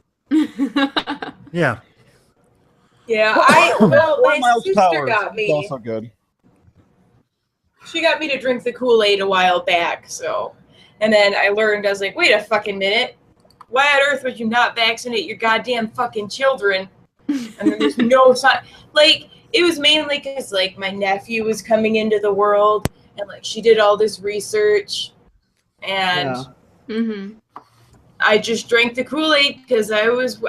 Yeah. Yeah, Or my Miles sister Powers. got It's me. also good. She got me to drink the Kool-Aid a while back, so. And then I learned, I was like, wait a fucking minute. Why on earth would you not vaccinate your goddamn fucking children? And then there's no sign. Like, it was mainly because, like, my nephew was coming into the world, and, like, she did all this research, and Yeah. Mm-hmm. I just drank the Kool-Aid because I was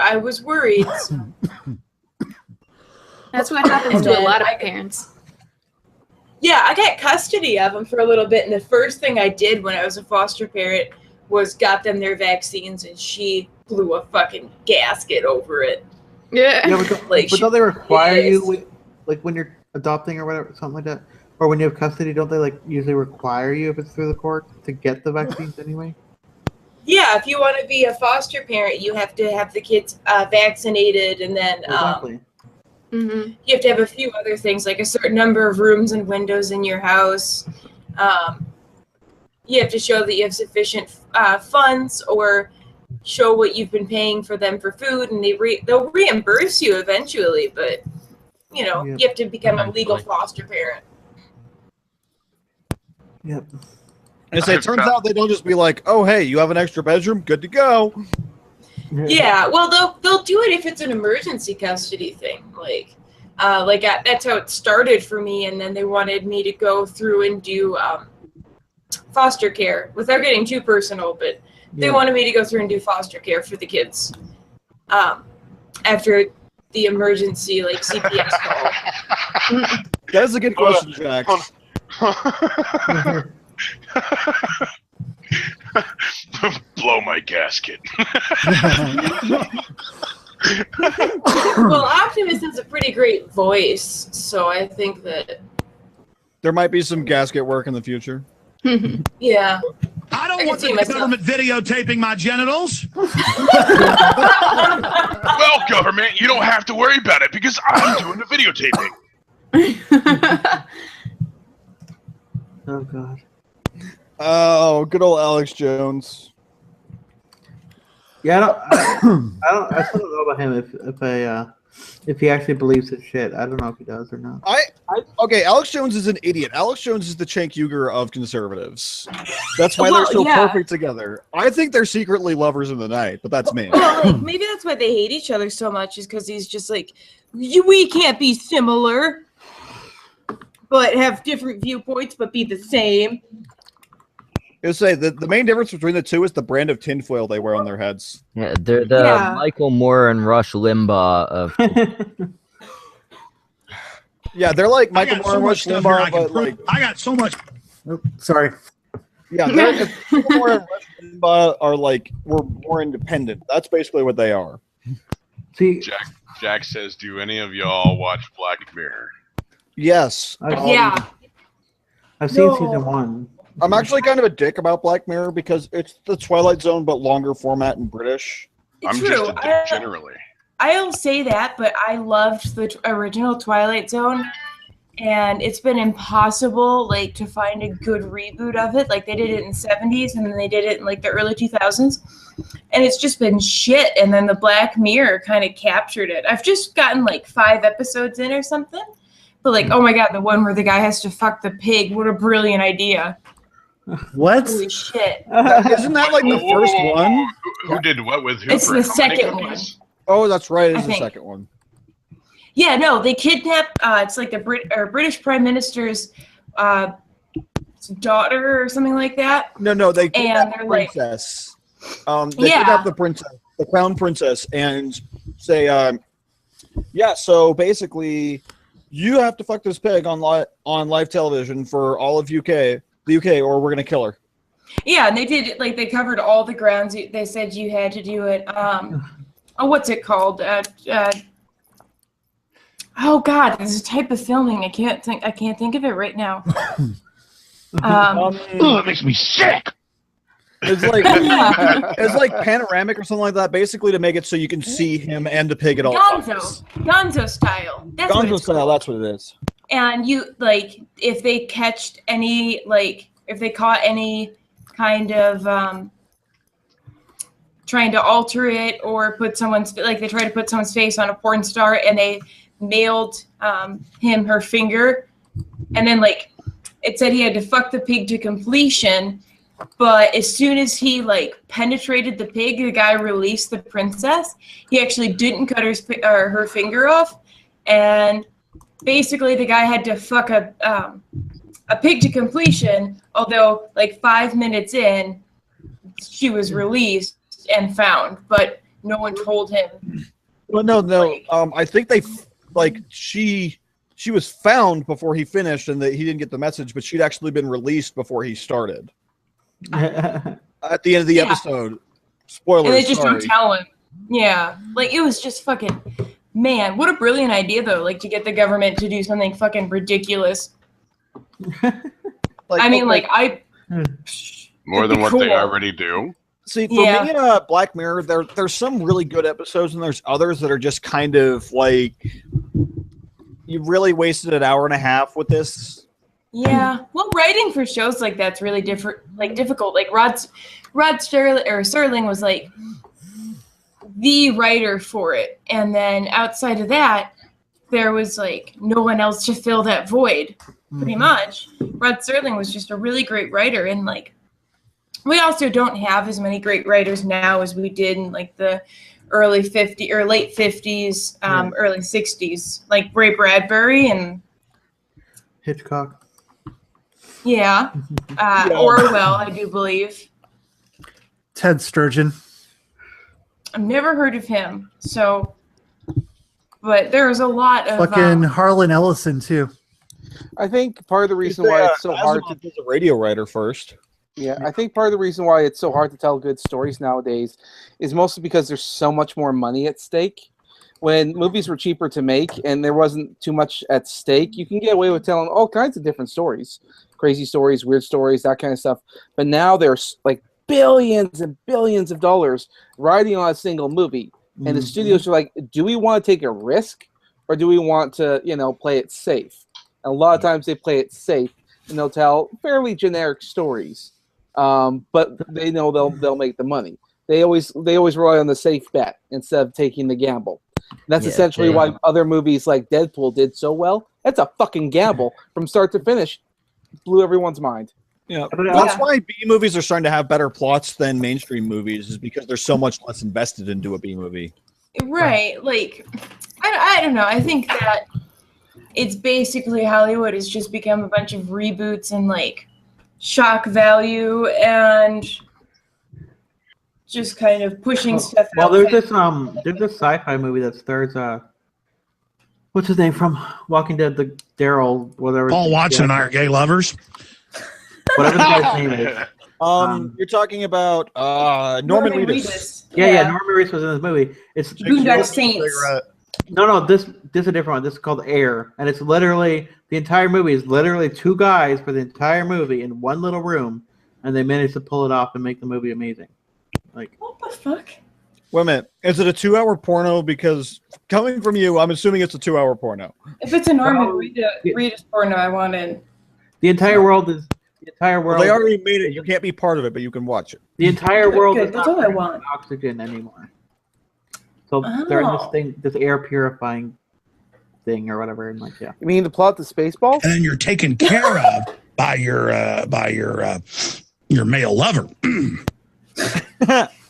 worried. That's what happens And to a then lot of parents. Yeah, I got custody of them for a little bit, and the first thing I did when I was a foster parent was got them their vaccines, and she blew a fucking gasket over it. Yeah. Yeah, but Like, don't they require Yes. you, like when you're adopting or whatever, something like that? Or when you have custody, don't they like usually require you, if it's through the court, to get the vaccines anyway? Yeah, if you want to be a foster parent, you have to have the kids vaccinated, and then Exactly. Mm-hmm. you have to have a few other things, like a certain number of rooms and windows in your house. You have to show that you have sufficient funds, or show what you've been paying for them for food, and they'll reimburse you eventually, but you know, Yep. you have to become a legal Eventually. foster parent. Yep. And say, it turns out they don't just be like, oh, hey, you have an extra bedroom? Good to go. Yeah, well, they'll do it if it's an emergency custody thing. That's how it started for me, and then they wanted me to go through and do foster care without getting too personal, but they wanted me to go through and do foster care for the kids after the emergency CPS call. That is a good question, Jack. Blow my gasket. Well, Optimus has a pretty great voice, so I think that there might be some gasket work in the future. Yeah. I don't want the government videotaping my genitals. Well, government, you don't have to worry about it because I'm doing the videotaping. Oh God. Oh, good old Alex Jones. Yeah, I still don't know about him if he actually believes his shit. I don't know if he does or not. Okay, Alex Jones is an idiot. Alex Jones is the Cenk Uygur of conservatives. That's why they're so perfect together. I think they're secretly lovers in the night, but that's me. Well, maybe that's why they hate each other so much, is because he's just like, we can't be similar, but have different viewpoints, but be the same. I say the main difference between the two is the brand of tinfoil they wear on their heads. Yeah, they're the Michael Moore and Rush Limbaugh of. Yeah, they're like Michael Moore and Rush Limbaugh, but I got so much. Oh, sorry. Yeah, Michael Moore and Rush Limbaugh are we're more independent. That's basically what they are. See, Jack says, do any of y'all watch Black Mirror? Yes. I've seen season 1. I'm actually kind of a dick about Black Mirror because it's the Twilight Zone but longer format in British. It's I'm true. just a dick generally. I'll say that, but I loved the original Twilight Zone, and it's been impossible to find a good reboot of it. They did it in the 70s, and then they did it in the early 2000s, and it's just been shit. And then the Black Mirror kind of captured it. I've just gotten 5 episodes in or something, but oh my god, the one where the guy has to fuck the pig! What a brilliant idea! What? Holy shit! Isn't that the first one? Who did what with who? It's for the how many second one. cookies? Oh, that's right. It's I the think. second one. Yeah, no, they kidnapped. It's the British Prime Minister's daughter or something like that. No, they kidnapped the they're princess. They kidnapped the princess, the crown princess, and say, so basically, you have to fuck this pig on live television for all of the UK, or we're gonna kill her. Yeah, and they did they covered all the grounds. They said you had to do it. What's it called? Oh God, there's a type of filming. I can't think of it right now. It makes me sick. It's it's panoramic or something like that, basically to make it so you can see him and the pig at all times. Gonzo style. That's what Gonzo it's style. called. That's what it is. And you if they catched any if they caught any kind of trying to alter it or put someone's they tried to put someone's face on a porn star and they mailed him her finger, and then it said he had to fuck the pig to completion, but as soon as he penetrated the pig, the guy released the princess. He actually didn't cut her finger off, and basically the guy had to fuck a pig to completion, although 5 minutes in she was released and found, but no one told him. Well, no. I think they she was found before he finished, and that he didn't get the message, but she'd actually been released before he started. At the end of the episode, spoilers. And they just don't tell him. Yeah, it was just fucking, man, what a brilliant idea though. To get the government to do something fucking ridiculous. I mean, more than what they already do. See, for me, Black Mirror, there's some really good episodes, and there's others that are just kind of you really wasted an hour and a half with this. Yeah, well, writing for shows like that's really difficult. Rod Serling was the writer for it, and then outside of that, there was no one else to fill that void. pretty much. Rod Serling was just a really great writer, and like we also don't have as many great writers now as we did in like the early 50s or late 50s, early 60s, like Ray Bradbury and Hitchcock. Yeah. Orwell, I do believe. Ted Sturgeon. I've never heard of him. So, but there was a lot of Fucking Harlan Ellison too. I think part of the reason why it's so hard to be a radio writer first. Yeah, I think part of the reason why it's so hard to tell good stories nowadays is mostly because there's so much more money at stake. When movies were cheaper to make and there wasn't too much at stake, you can get away with telling all kinds of different stories. Crazy stories, weird stories, that kind of stuff. But now there's like billions and billions of dollars riding on a single movie. And the studios are like, do we want to take a risk or do we want to, play it safe? And a lot of times they play it safe and they'll tell fairly generic stories. But they know they'll make the money. They always rely on the safe bet instead of taking the gamble. And that's essentially why other movies like Deadpool did so well. That's a fucking gamble from start to finish. Blew everyone's mind. Yeah, that's why B movies are starting to have better plots than mainstream movies, is because there's so much less invested into a B movie. Right. Like, I don't know. I think that it's basically Hollywood has just become a bunch of reboots and like shock value and just kind of pushing stuff out. Well, there's this sci-fi movie that stars what's his name from Walking Dead, the Daryl, whatever. Paul Watson and I are gay lovers. Whatever the guy's name is. You're talking about Norman Reedus. Yeah, Norman Reedus was in this movie. It's Boondock Saints. No, this is a different one. This is called Air, and it's literally the entire movie is literally two guys for the entire movie in one little room, and they managed to pull it off and make the movie amazing. Like, what the fuck? Wait a minute. Is it a 2-hour porno? Because coming from you, I'm assuming it's a 2-hour porno. If it's a Norman Reedus porno, I want in. The entire world is the entire world. Well, they already made it. You can't be part of it, but you can watch it. The entire world is That's not all I want. oxygen anymore. So they're in this air purifying thing or whatever, and like You mean the plot to Spaceballs? And then you're taken care of by your male lover.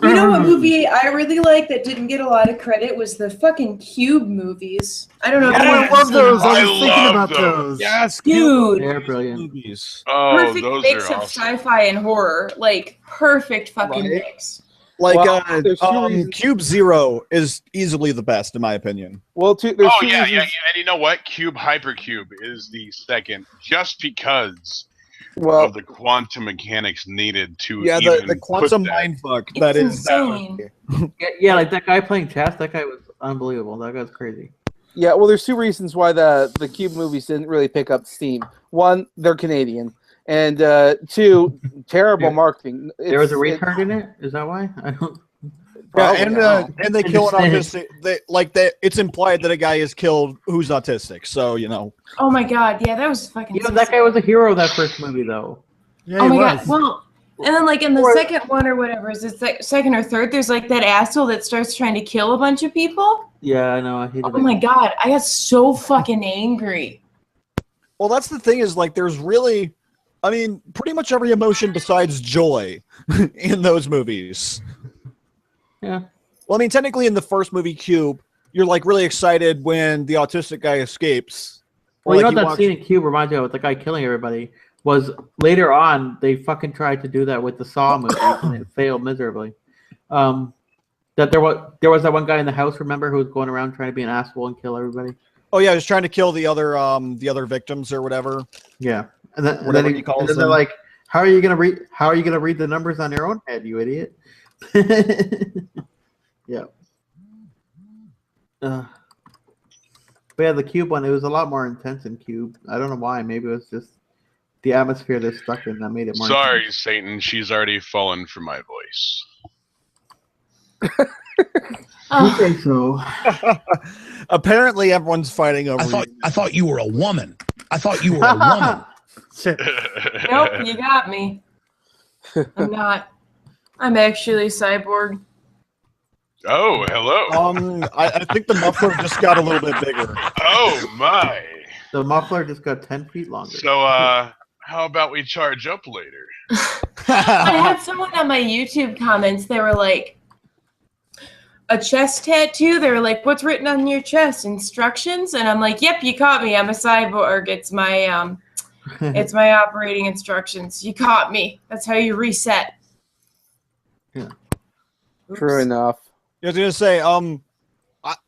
You know what movie I really like that didn't get a lot of credit was the fucking Cube movies. I don't know. I love those. I was thinking about those. Yes, dude. They're brilliant. Movies. Oh, Perfect those mix are of awesome. sci-fi and horror. Like perfect fucking mix. Like there's two reasons. Cube Zero is easily the best in my opinion. Well, there's Oh two yeah, reasons. and you know what? Cube Hypercube is the second, just because Well, of the quantum mechanics needed to Yeah, even the quantum put that. mindfuck It's that is insane. Yeah, like that guy playing chess. That guy was unbelievable. That guy's crazy. yeah, well, there's two reasons why the Cube movies didn't really pick up steam. One, they're Canadian, and two, terrible marketing. There was a It's- retard in it. Is that why? I don't. Probably and they kill an Understand. autistic. It's implied that a guy is killed who's autistic. So Oh my god, yeah, that was fucking. You know, that guy was a hero of that first movie, though. Yeah, Oh he my was. god. Well, and then like in the second one or whatever, is it second or third? There's like that asshole that starts trying to kill a bunch of people. Yeah, I know. I hated Oh it. my god, I got so fucking angry. Well, that's the thing is like there's really, I mean, pretty much every emotion besides joy in those movies. Yeah. Well, I mean, technically in the first movie, Cube, you're like really excited when the autistic guy escapes. Or, Well, you like, know what that scene in Cube reminds me of with the guy killing everybody was later on they fucking tried to do that with the Saw movie and it failed miserably. That there was that one guy in the house, remember, who was going around trying to be an asshole and kill everybody. Oh yeah, he's trying to kill the other victims or whatever. Yeah, and then Whatever he calls they're them. like, how are you gonna read the numbers on your own head, you idiot? Yeah. But yeah, the Cube one, it was a lot more intense in Cube. I don't know why. Maybe it was just the atmosphere they're stuck in that made it more Sorry, intense. Satan. She's already fallen for my voice. You think so? Apparently, everyone's fighting over. I thought you were a woman. I thought you were a woman. Shit. Nope, you got me. I'm not. I'm actually cyborg. Oh, hello. I think the muffler just got a little bit bigger. Oh my. The muffler just got 10 feet longer. So, how about we charge up later? I had someone on my YouTube comments. They were like, a chest tattoo. They were like, "What's written on your chest? Instructions?" And I'm like, "Yep, you caught me. I'm a cyborg. It's my it's my operating instructions. You caught me. That's how you reset." Yeah. True enough. I was gonna say,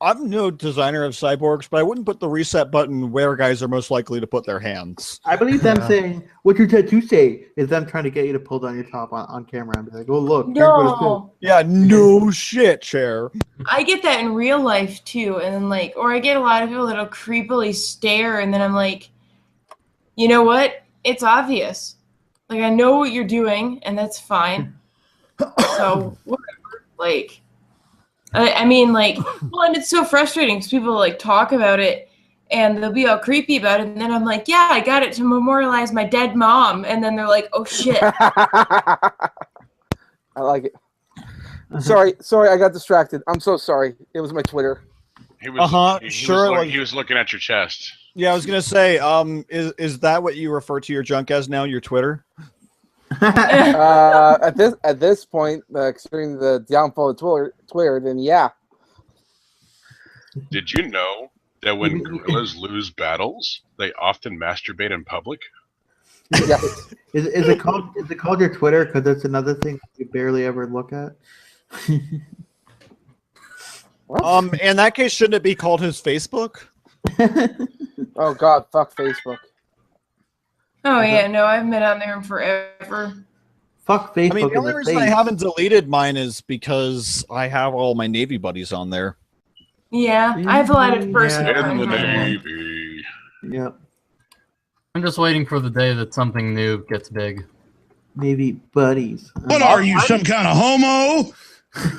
I'm no designer of cyborgs, but I wouldn't put the reset button where guys are most likely to put their hands. I believe them saying, "What's your tattoo say?" is them trying to get you to pull down your top on camera and be like, "Oh look, here's what it says." No, Yeah, no shit, Chair. I get that in real life too, and then like, or I get a lot of people that'll creepily stare, and then I'm like, you know what? It's obvious. Like I know what you're doing, and that's fine. So whatever. Like. I mean, like, well, and it's so frustrating because people like talk about it and they'll be all creepy about it, and then I'm like, yeah, I got it to memorialize my dead mom, and then they're like, oh shit. I like it. Sorry, I got distracted. I'm so sorry. It was my Twitter. He was, he was looking at your chest. Yeah, I was gonna say, is that what you refer to your junk as now? Your Twitter? At this point, considering the downfall of Twitter, then yeah. Did you know that when gorillas lose battles, they often masturbate in public? Yes. Is it called your Twitter because it's another thing you barely ever look at? In that case, shouldn't it be called his Facebook? Oh God, fuck Facebook. Oh yeah, no, I've been on there forever. Fuck Facebook. I mean, the only reason I haven't deleted mine is because I have all my Navy buddies on there. Yeah, I have a lot of personal In the friends. Navy. Yep. I'm just waiting for the day that something new gets big. Navy buddies. What are you, some kind of homo?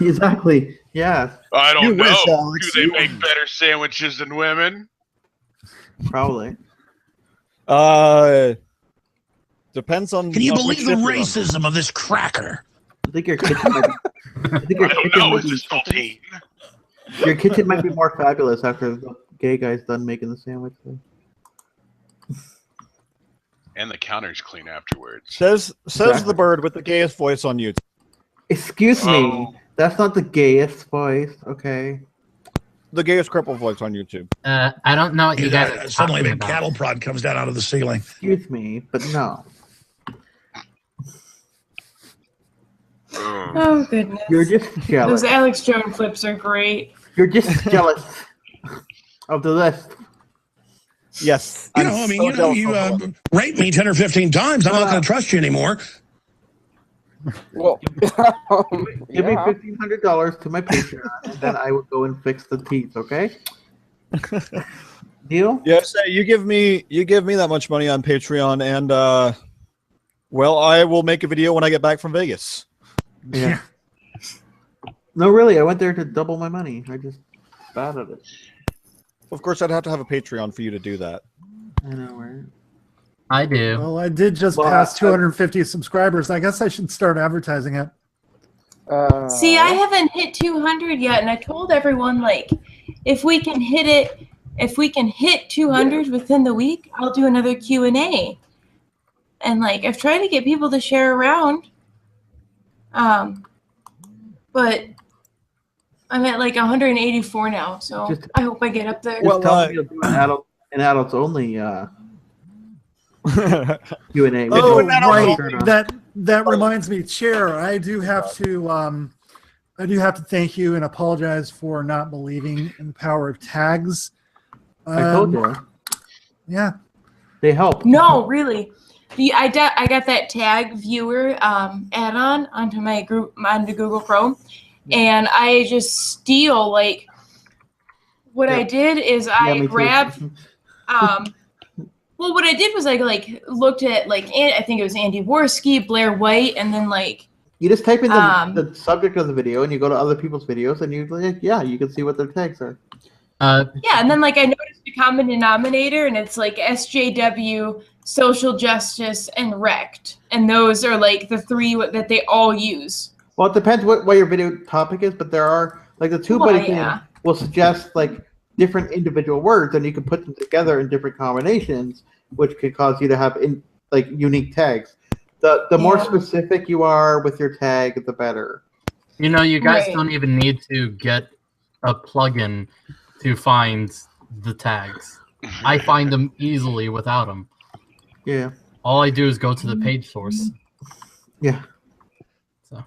Exactly. Yeah. I don't You know. wish, Alex. Do they make better sandwiches than women? Probably. Depends on. Can you on believe which the ship you're on. racism of this cracker? I think your kitchen might be, I don't know. It's a saltine. your kitchen might be more fabulous after the gay guy's done making the sandwich. And the counter's clean afterwards. Says Exactly. the bird with the gayest voice on YouTube. Excuse me. Oh. That's not the gayest voice, okay? The gayest cripple voice on YouTube. I don't know what you guys are Suddenly, a talking big about. cattle prod comes down out of the ceiling. Excuse me, but no. Oh goodness. You're just jealous. Those Alex Jones flips are great. You're just jealous of the list. Yes. You know, I mean, you raped me 10 or 15 times. I'm not going to trust you anymore. Well, Give me yeah. $1,500 to my Patreon, and then I will go and fix the teeth. Okay? Deal? Yeah. So you give me that much money on Patreon, and well, I will make a video when I get back from Vegas. Yeah. No, really, I went there to double my money. I just bad at it. Of course, I'd have to have a Patreon for you to do that. I know, right? I do. Well, I did just pass 250 subscribers. I guess I should start advertising it. See, I haven't hit 200 yet, and I told everyone like, if we can hit 200 within the week, I'll do another Q&A. And like, I've tried to get people to share around, but I'm at like 184 now, so I hope I get up there. Well, tell me you'll do an adults only Q&A. Oh, right. That reminds me, Chair. I do have to thank you and apologize for not believing in the power of tags. I told you. Yeah, they help. No, really. I got that tag viewer add-on onto my group onto Google Chrome, and I just steal like. What I did is I grabbed. Well, what I did was I like looked at like I think it was Andy Worski, Blair White, and then like. You just type in the subject of the video, and you go to other people's videos, and you like, yeah, you can see what their tags are. Yeah, and then like I noticed a common denominator, and it's like SJW, social justice, and wrecked, and those are like the three that they all use. Well, it depends what your video topic is, but there are like the two buddy thing will suggest like different individual words, and you can put them together in different combinations, which could cause you to have unique tags. The more specific you are with your tag, the better. You know, you guys don't even need to get a plugin to find the tags. I find them easily without them. Yeah. All I do is go to the page source. Yeah. So.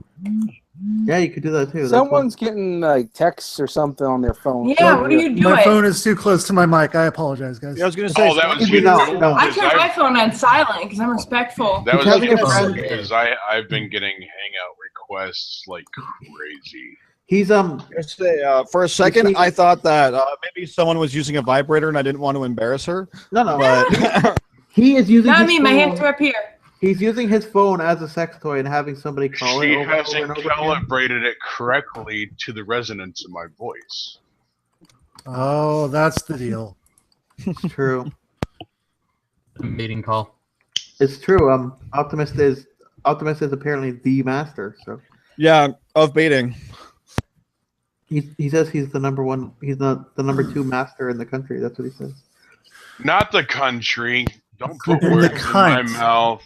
Yeah, you could do that too. Someone's getting like texts or something on their phone. Yeah, what are you doing? My phone is too close to my mic. I apologize, guys. Yeah, I was going to say. Oh, that was you. No. I turned my phone on silent because I'm respectful. That was having a you friend. because I've been getting hangout requests like crazy. He's For a second, I thought that maybe someone was using a vibrator and I didn't want to embarrass her. No. But He is using. Not his me. My phone. hands are up here. He's using his phone as a sex toy and having somebody call it. She over hasn't and over again. calibrated it correctly to the resonance of my voice. Oh, that's the deal. It's true. Meeting call. It's true. Optimus is apparently the master. So yeah, of baiting. he says he's the number one. He's the number 2 master in the country. That's what he says. Not the country. Don't put words in my mouth.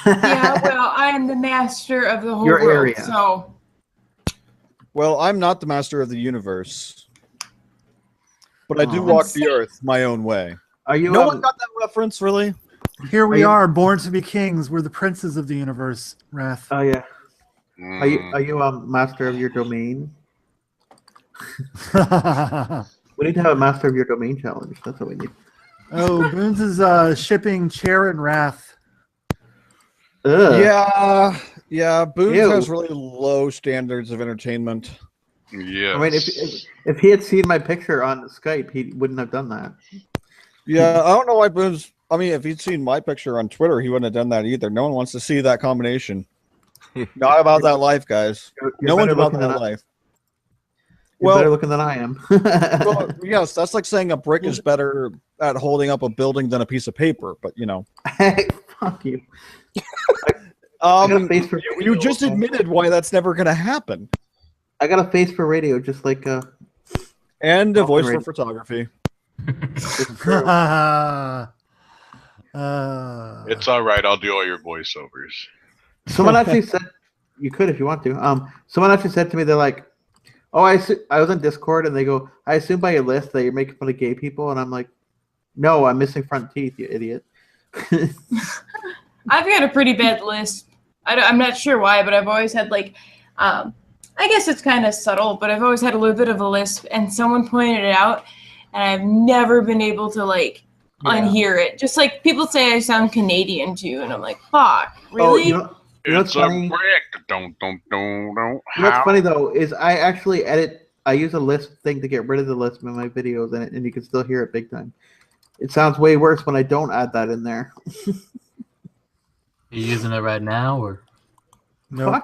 Yeah, well, I am the master of the whole Your world, area. so Well, I'm not the master of the universe, but I do walk the earth my own way. Are you? No one got that reference, really? Here we are, born to be kings. We're the princes of the universe, Wrath. Oh yeah. Are you master of your domain? We need to have a master of your domain challenge. That's what we need. Oh, Boons is shipping Chair and Wrath. Ugh. Yeah. Booth Ew. has really low standards of entertainment. Yeah. I mean, if he had seen my picture on Skype, he wouldn't have done that. Yeah, I don't know why Boone's. I mean, if he'd seen my picture on Twitter, he wouldn't have done that either. No one wants to see that combination. Not about that life, guys. No one's about that life. You're better looking than I am. Well, yes, that's like saying a brick is better at holding up a building than a piece of paper. But you know, Hey, fuck you. You just admitted why that's never going to happen. I got a face for radio, just like and a voice for radio. photography. It's all right. I'll do all your voiceovers. Someone actually said you could if you want to. Someone actually said to me, they're like, "Oh, I was on Discord," and they go, "I assume by your list that you're making fun of gay people," and I'm like, "No, I'm missing front teeth, you idiot." I've got a pretty bad lisp. I'm not sure why, but I've always had like, I guess it's kind of subtle, but I've always had a little bit of a lisp, and someone pointed it out, and I've never been able to like unhear it. Just like people say I sound Canadian too, and I'm like, fuck, really? You know what's funny? Don't. You know what's funny though is I actually edit. I use a lisp thing to get rid of the lisp in my videos, and you can still hear it big time. It sounds way worse when I don't add that in there. Are you using it right now, or? No.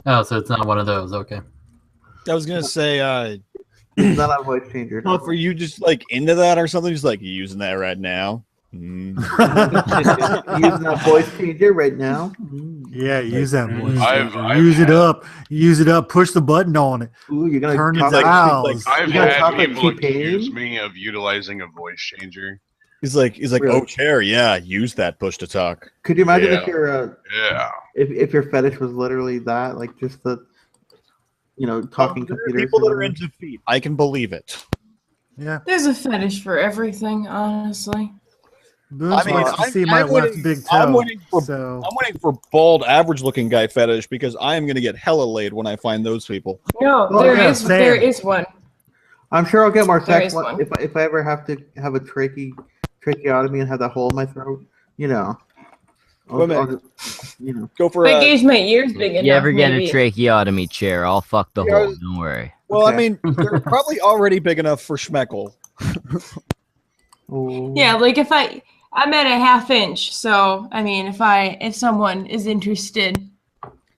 Oh, so it's not one of those. Okay. I was gonna say, It's not a voice changer. oh, for you just like into that or something, just like you using that right now. Using that voice changer right now. Yeah, use that voice. I've Use it up. Use it up. Push the button on it. Ooh, you're gonna Turn it talk dials. I've You gotta had talk like people T-Pain? accuse me of utilizing a voice changer. He's like, Really? oh, chair, yeah, use that push to talk. Could you imagine Yeah. if your Yeah. if your fetish was literally that, like just the talking There are computers? people or that are whatever? into feet. I can believe it. Yeah. There's a fetish for everything, honestly. Boons I mean, wants to see I'm my left waiting- big toe. I'm waiting for so I'm waiting for bald, average-looking guy fetish because I am gonna get hella laid when I find those people. No, Oh, there yeah, is same. there is one. I'm sure I'll get more There sex is one. if I ever have to have a tracheotomy and have that hole in my throat. Women. I'll just, Go for If I a. gauge my ears big enough, You ever get a maybe. tracheotomy chair? I'll fuck the Yeah, hole. Don't worry. Well, I Okay. mean, they're probably already big enough for Schmeckle. oh. Yeah, like if I'm at a ½ inch, so I mean, if someone is interested,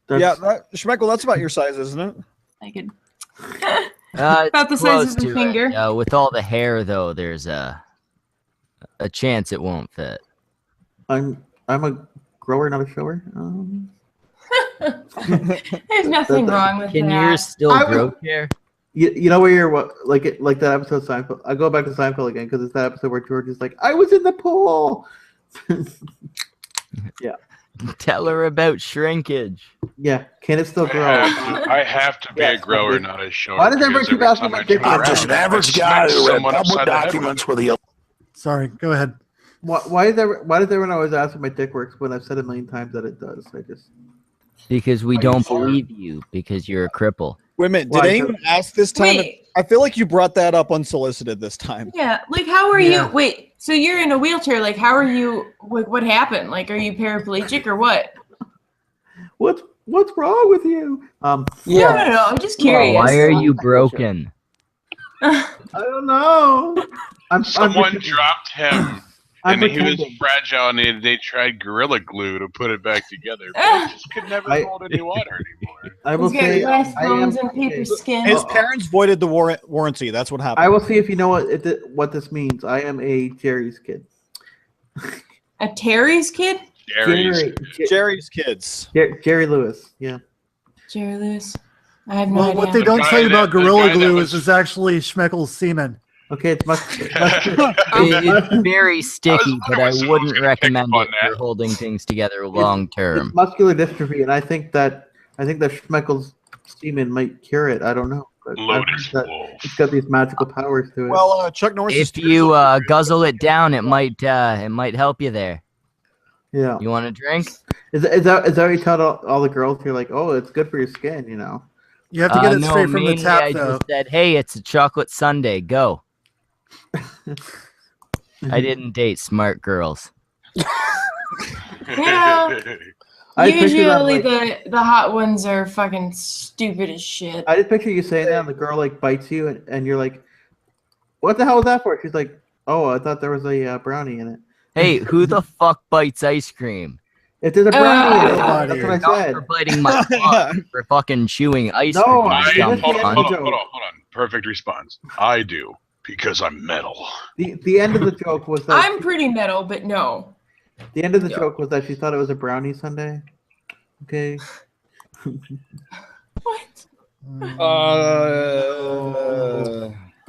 Yeah, Schmeckle, that's about your size, isn't it? I could. It's About the size close of a to it. finger. With all the hair, though, there's a chance it won't fit. I'm a grower, not a shower. There's nothing wrong with Can that. yours still I grow hair? You know where you're like that episode of Seinfeld. I go back to Seinfeld again because it's that episode where George is like, "I was in the pool." Yeah. Tell her about shrinkage. Yeah. Can it still grow? I have to be a grower, not a shower. Why does everybody keep asking my my dick? I'm just an average guy who read public documents with the. Sorry, go ahead. Why does everyone always ask if my dick works when I've said a million times that it does? Because we don't believe you because you're a cripple. Wait a minute. Did anyone ask this time? Wait. I feel like you brought that up unsolicited this time. Yeah, like how are you? Wait, so you're in a wheelchair? Like how are you? Like what happened? Like are you paraplegic or what? What's wrong with you? No. I'm just curious. Why are you broken? I don't know. Someone dropped him, I'm and he was pretending. fragile, and they tried Gorilla Glue to put it back together. But it just could never hold any water anymore. I will He's got say glass I bones am. and paper skin. His parents voided the warranty. That's what happened. I will see if you know what this means. I am a Jerry's kid. A Terry's kid? Jerry's kids. Jerry Lewis. Yeah. Jerry Lewis. I have no Well, idea. what they don't tell you about Gorilla Glue is it's actually Schmeckel's semen. Okay, it's It's very sticky, but I wouldn't recommend it for holding things together long term. It's muscular dystrophy, and I think that Schmeckel's semen might cure it. I don't know. But it's got these magical powers to it. Well, Chuck Norris. If you guzzle it down, it might help you there. Yeah. You want a drink? Is that what you tell all the girls? You're like, oh, it's good for your skin, you know. You have to get it no, straight from the mainly tap, I though. just said, hey, it's a chocolate sundae. Go. I didn't date smart girls. Yeah. I picture that, Usually like- the hot ones are fucking stupid as shit. I just picture you saying that, and the girl like bites you, and you're like, "What the hell was that for?" She's like, "Oh, I thought there was a brownie in it." Hey, who the fuck bites ice cream? If there's a brownie in it, Nobody. that's what I Not said. for biting my butt, for fucking chewing ice No, cream. I- you dumb hold on, cunt. hold on. Perfect response. I do because I'm metal. The end of the joke was that I'm pretty metal, but no. the end of the joke was that she thought it was a brownie sundae. Okay. What?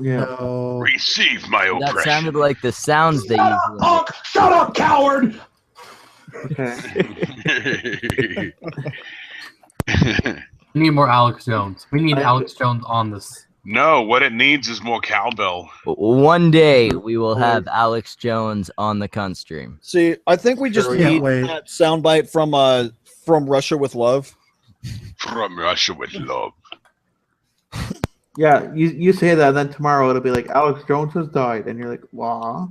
Yeah. No. Receive my That oppression. sounded like the sounds they usually make. Shut up, coward! Okay. We need more Alex Jones. We need Alex Jones on this. No, what it needs is more cowbell. One day we will have Alex Jones on the Cuntstream. See, I think we just Sure, can't need wait. that soundbite from Russia with Love. From Russia with love. Yeah, you say that, and then tomorrow it'll be like Alex Jones has died, and you're like, "Wow."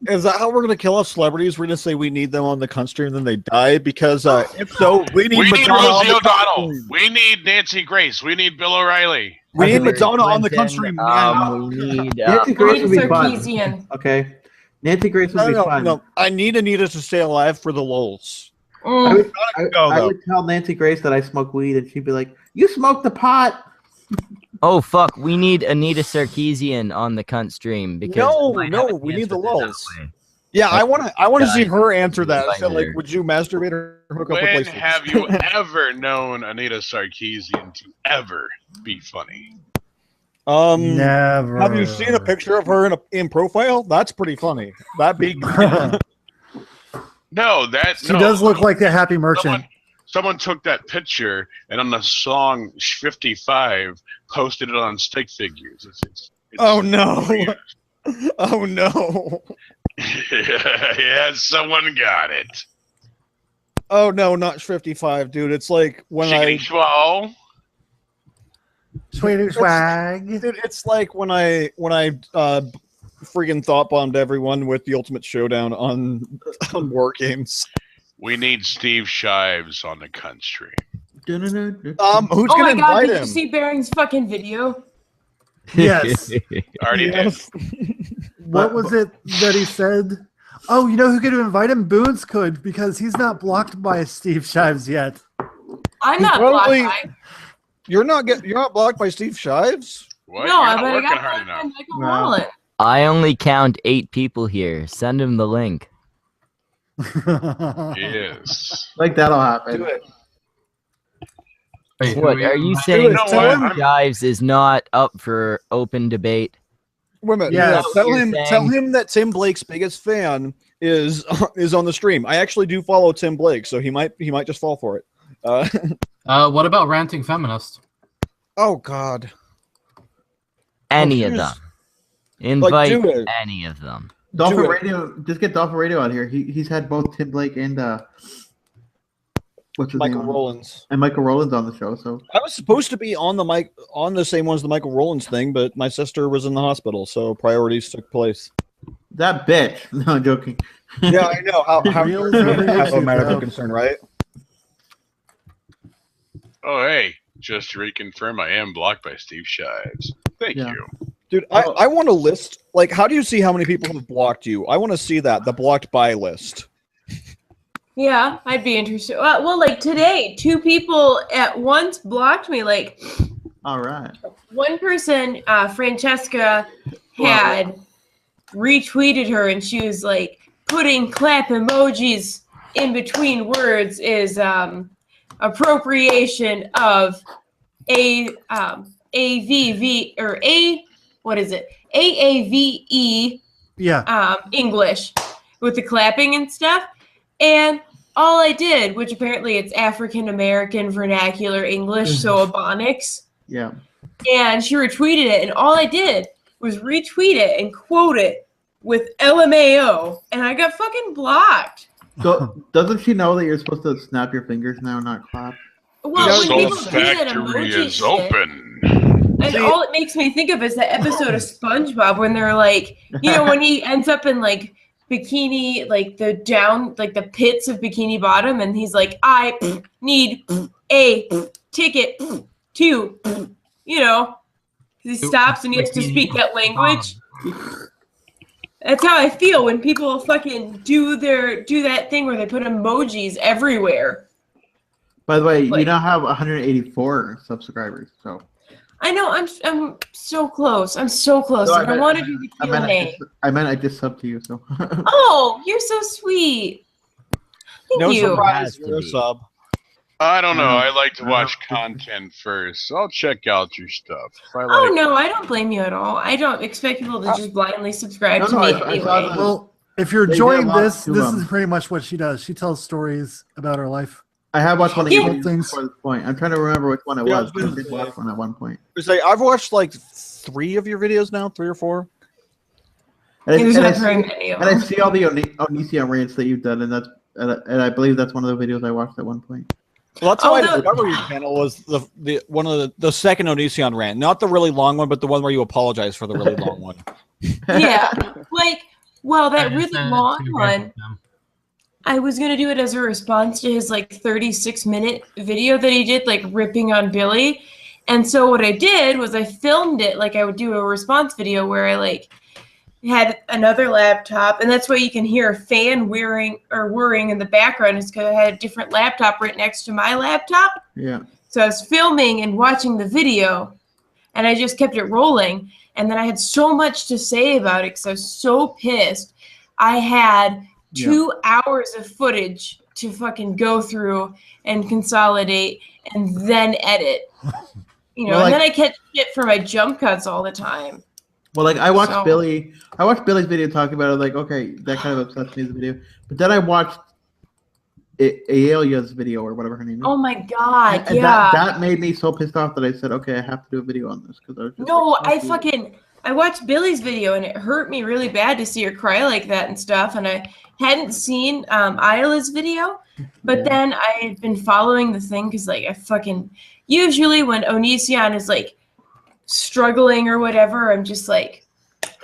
Is that how we're gonna kill off celebrities? We're gonna say we need them on the country and then they die? Because if so, we need Madonna on Rosie the O'Donnell. country. We need Nancy Grace. We need Bill O'Reilly. We need Hillary Madonna on the Clinton, country now. we need, Nancy I Grace need would be fun. Sarkeesian. Okay. Nancy Grace would be fun. No. I need Anita to stay alive for the lulz. I Mm. would, go, I though. would tell Nancy Grace that I smoke weed, and she'd be like, "You smoke the pot." Oh fuck, we need Anita Sarkeesian on the Cuntstream because No, might have a we chance need the with it that lulz. way. Yeah, I want to see her answer that. Invite So, like, her. would you masturbate or hook up with When PlayStation? have you ever known Anita Sarkeesian to ever be funny? Never. Have you seen a picture of her in profile? That's pretty funny. That big. No, She does look like a happy merchant. Someone took that picture and on the song 55 posted it on stick figures. It's Oh no! Oh no! yeah, someone got it. Oh no, not 55, dude. It's like when Chickadee swall. Sweetie swag. Dude, it's like when I freaking thought bombed everyone with the Ultimate Showdown on War Games. We need Steve Shives on the Cuntstream. Who's Oh gonna my god, invite did him? you see Baring's fucking video? Yes. Already did. What was it that he said? Oh, you know who could invite him? Boons could, because he's not blocked by Steve Shives yet. I'm not Probably- blocked by. You're not blocked by Steve Shives? What? No, You're not but I working got hard blocked enough. by Michael Rollins. I only count 8 people here. Send him the link. Yes. Like that'll happen. Do it. Wait, What are you saying? No, Steve Jives is not up for open debate? Wait a minute. Yes. Tell You're him saying- that Tim Blake's biggest fan is on the stream. I actually do follow Tim Blake, so he might just fall for it. What about ranting feminist? Oh God. Any of them. Invite do it. any of them. Dolphin Do it. Radio, just get Dolphin Radio out here. He's had both Tim Blake and what's his Michael name? Rollins. And Michael Rollins on the show. So I was supposed to be on the same one as the Michael Rollins thing, but my sister was in the hospital, so priorities took place. that bitch. No, I'm joking. Yeah, I know. How Reels over have a YouTube, medical bro. concern, right? Oh, hey, just to reconfirm, I am blocked by Steve Shives. Thank Yeah. you. Dude, I want a list. Like, how do you see how many people have blocked you? I want to see that, the blocked by list. Yeah, I'd be interested. Well, like today, 2 people at once blocked me. Like All right. one person, Francesca, had retweeted her, and she was like, putting clap emojis in between words is appropriation of AVV or AAVE Yeah. English with the clapping and stuff. And all I did, which apparently it's African American vernacular English, so Ebonics, Yeah. and she retweeted it, and all I did was retweet it and quote it with LMAO, and I got fucking blocked. So doesn't she know that you're supposed to snap your fingers now, not clap? Well, The when Soul people do that Factory emoji is shit, open. and all it makes me think of is that episode of SpongeBob when they're like, when he ends up in like bikini, like the pits of Bikini Bottom, and he's like, I need a ticket to, he stops and he has to speak that language. That's how I feel when people fucking do that thing where they put emojis everywhere. By the way, you Like- now have 184 subscribers. So I know I'm so close. I'm so close. No, and I want to do the Q&A. I meant I just subbed to you. So Oh, you're so sweet. Thank No you. surprise, Has to you're a be. sub. I don't know. Uh-huh. I like to watch content first, so I'll check out your stuff. If I Oh like no, I don't blame you at all. I don't expect people to just blindly subscribe No, to no, me I saw anyway. that. Well, if you're They enjoying did a lot this, to this them. is pretty much what she does. She tells stories about her life. I have watched one of Yeah. your videos before this point. I'm trying to remember which one it Yeah, was. But I did watch one at one point. It's like, I've watched like 3 of your videos now, 3 or 4. And He was and not I very see, many of and I them. see all the Onision rants that you've done, and I believe that's one of the videos I watched at one point. Well, that's how I Although- discovered your channel was the one of the second Onision rant, not the really long one, but the one where you apologize for the really long one. Yeah, that I really just sent it long to one. them. I was gonna do it as a response to his 36-minute video that he did, ripping on Billy. And so what I did was I filmed it like I would do a response video where I had another laptop, and that's why you can hear a fan whirring in the background, is because I had a different laptop right next to my laptop. Yeah. So I was filming and watching the video, and I just kept it rolling. And then I had so much to say about it because I was so pissed. I had 2 hours of footage to fucking go through and consolidate and then edit. Well, and then I catch shit for my jump cuts all the time. Well, I watched So- Billy. I watched Billy's video talking about it. Like, okay, that kind of upsets me as a video. But then I watched Aelia's video or whatever her name is. Oh my god, And yeah. that made me so pissed off that I said, okay, I have to do a video on this because I was just No, like, fuck you. I watched Billy's video and it hurt me really bad to see her cry like that and stuff. And I hadn't seen Isla's video, but then I had been following the thing because usually when Onision is struggling or whatever, I'm just like,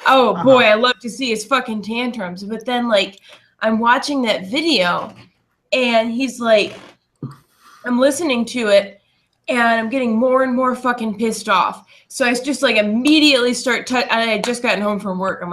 oh boy, I love to see his fucking tantrums. But then I'm watching that video and he's I'm listening to it and I'm getting more and more fucking pissed off. So I just immediately start, I had just gotten home from work. I'm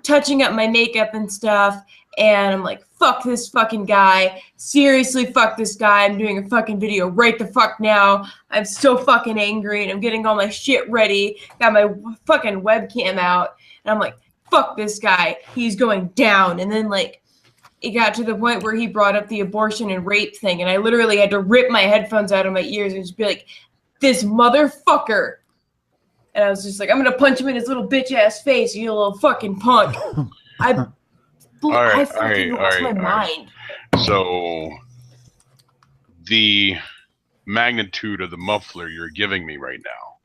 touching up my makeup and stuff. And I'm fuck this fucking guy. Seriously, fuck this guy. I'm doing a fucking video right the fuck now. I'm so fucking angry and I'm getting all my shit ready. Got my fucking webcam out. And I'm fuck this guy. He's going down. And then it got to the point where he brought up the abortion and rape thing, and I literally had to rip my headphones out of my ears and just be like, this motherfucker. And I was just like, I'm going to punch him in his little bitch-ass face, you little fucking punk. I fucking lost my mind. So, the magnitude of the muffler you're giving me right now.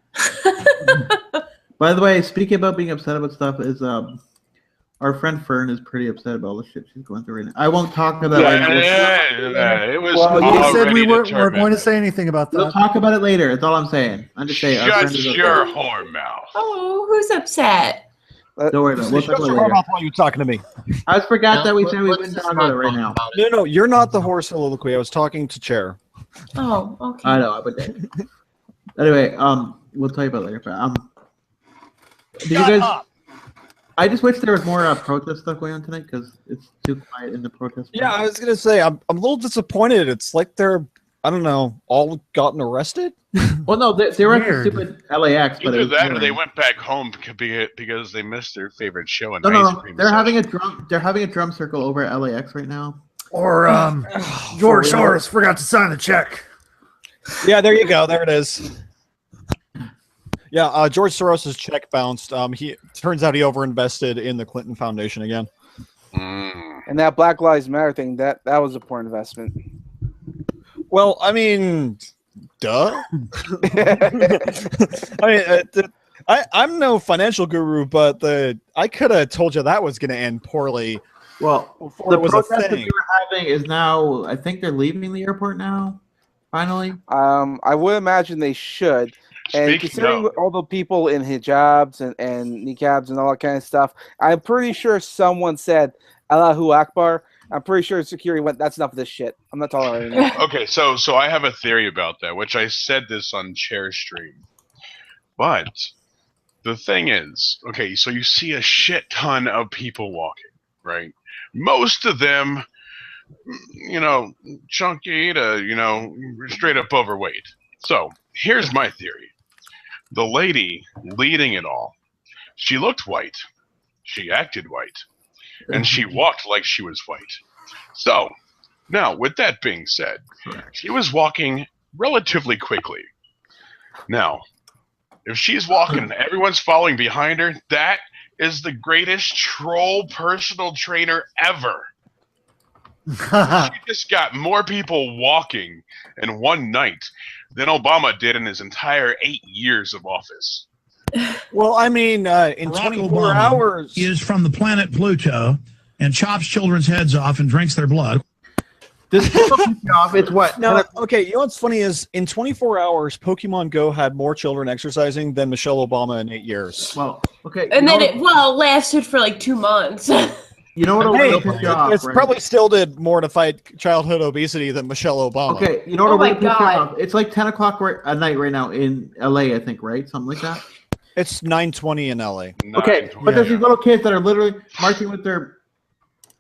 By the way, speaking about being upset about stuff, is our friend Fern is pretty upset about all the shit she's going through right now. I won't talk about it right now. It was Well, you said we weren't determined. going to say anything about that. We'll talk about it later. That's all I'm saying. I'm just saying. our Shut friend is your upset. whore mouth. Oh, who's upset? Don't worry about it. We'll talk about it Why later. are you talking to me? I just forgot that we said we Let's wouldn't just talk about it not right talk now. about it. No, you're not the horse soliloquy. I was talking to Chair. Oh, okay. I know, but anyway, we'll tell you about it later. But, did you guys? I just wish there was more protest stuff going on tonight because it's too quiet in the protest. Yeah, I was gonna say I'm a little disappointed. It's like they're all gotten arrested. Well, no, they were at the Weird. stupid LAX, but Either it was that or boring. they went back home because they missed their favorite show in No, ice no, cream. they're having a drum. They're having a drum circle over at LAX right now. Or George Soros forgot to sign the check. Yeah, there you go. There it is. Yeah, George Soros' check bounced. He turns out he overinvested in the Clinton Foundation again. And that Black Lives Matter thing, that was a poor investment. Well, I mean, duh. I'm no financial guru, but I could have told you that was going to end poorly. Well, before the it was a protest that thing. they were having is now. I think they're leaving the airport now. Finally. I would imagine they should. And Speaking considering of, all the people in hijabs and niqabs and all that kind of stuff, I'm pretty sure someone said Allahu Akbar. I'm pretty sure security went, that's enough of this shit. I'm not tolerating it. okay, so I have a theory about that, which I said this on Chair Stream. But the thing is, okay, so you see a shit ton of people walking, right? Most of them, chunky to, straight up overweight. So here's my theory. The lady leading it all, she looked white, she acted white, and she walked like she was white. So, now, with that being said, she was walking relatively quickly. Now, if she's walking and everyone's following behind her, that is the greatest troll personal trainer ever. She just got more people walking in one night than Obama did in his entire 8 years of office. Well, I mean, in Barack 24 Obama hours. is from the planet Pluto and chops children's heads off and drinks their blood. This off. It's what? No, okay, you know what's funny is in 24 hours, Pokemon Go had more children exercising than Michelle Obama in 8 years. Well, okay. And then it lasted for like 2 months. You know what? Hey, Piss you off, it's right? probably still did more to fight childhood obesity than Michelle Obama. Okay, you know what? Oh my Piss you God. off? It's like 10 o'clock at night right now in LA, I think, right? Something like that. It's 9:20 in LA. Okay, but there's these little kids that are literally marching with their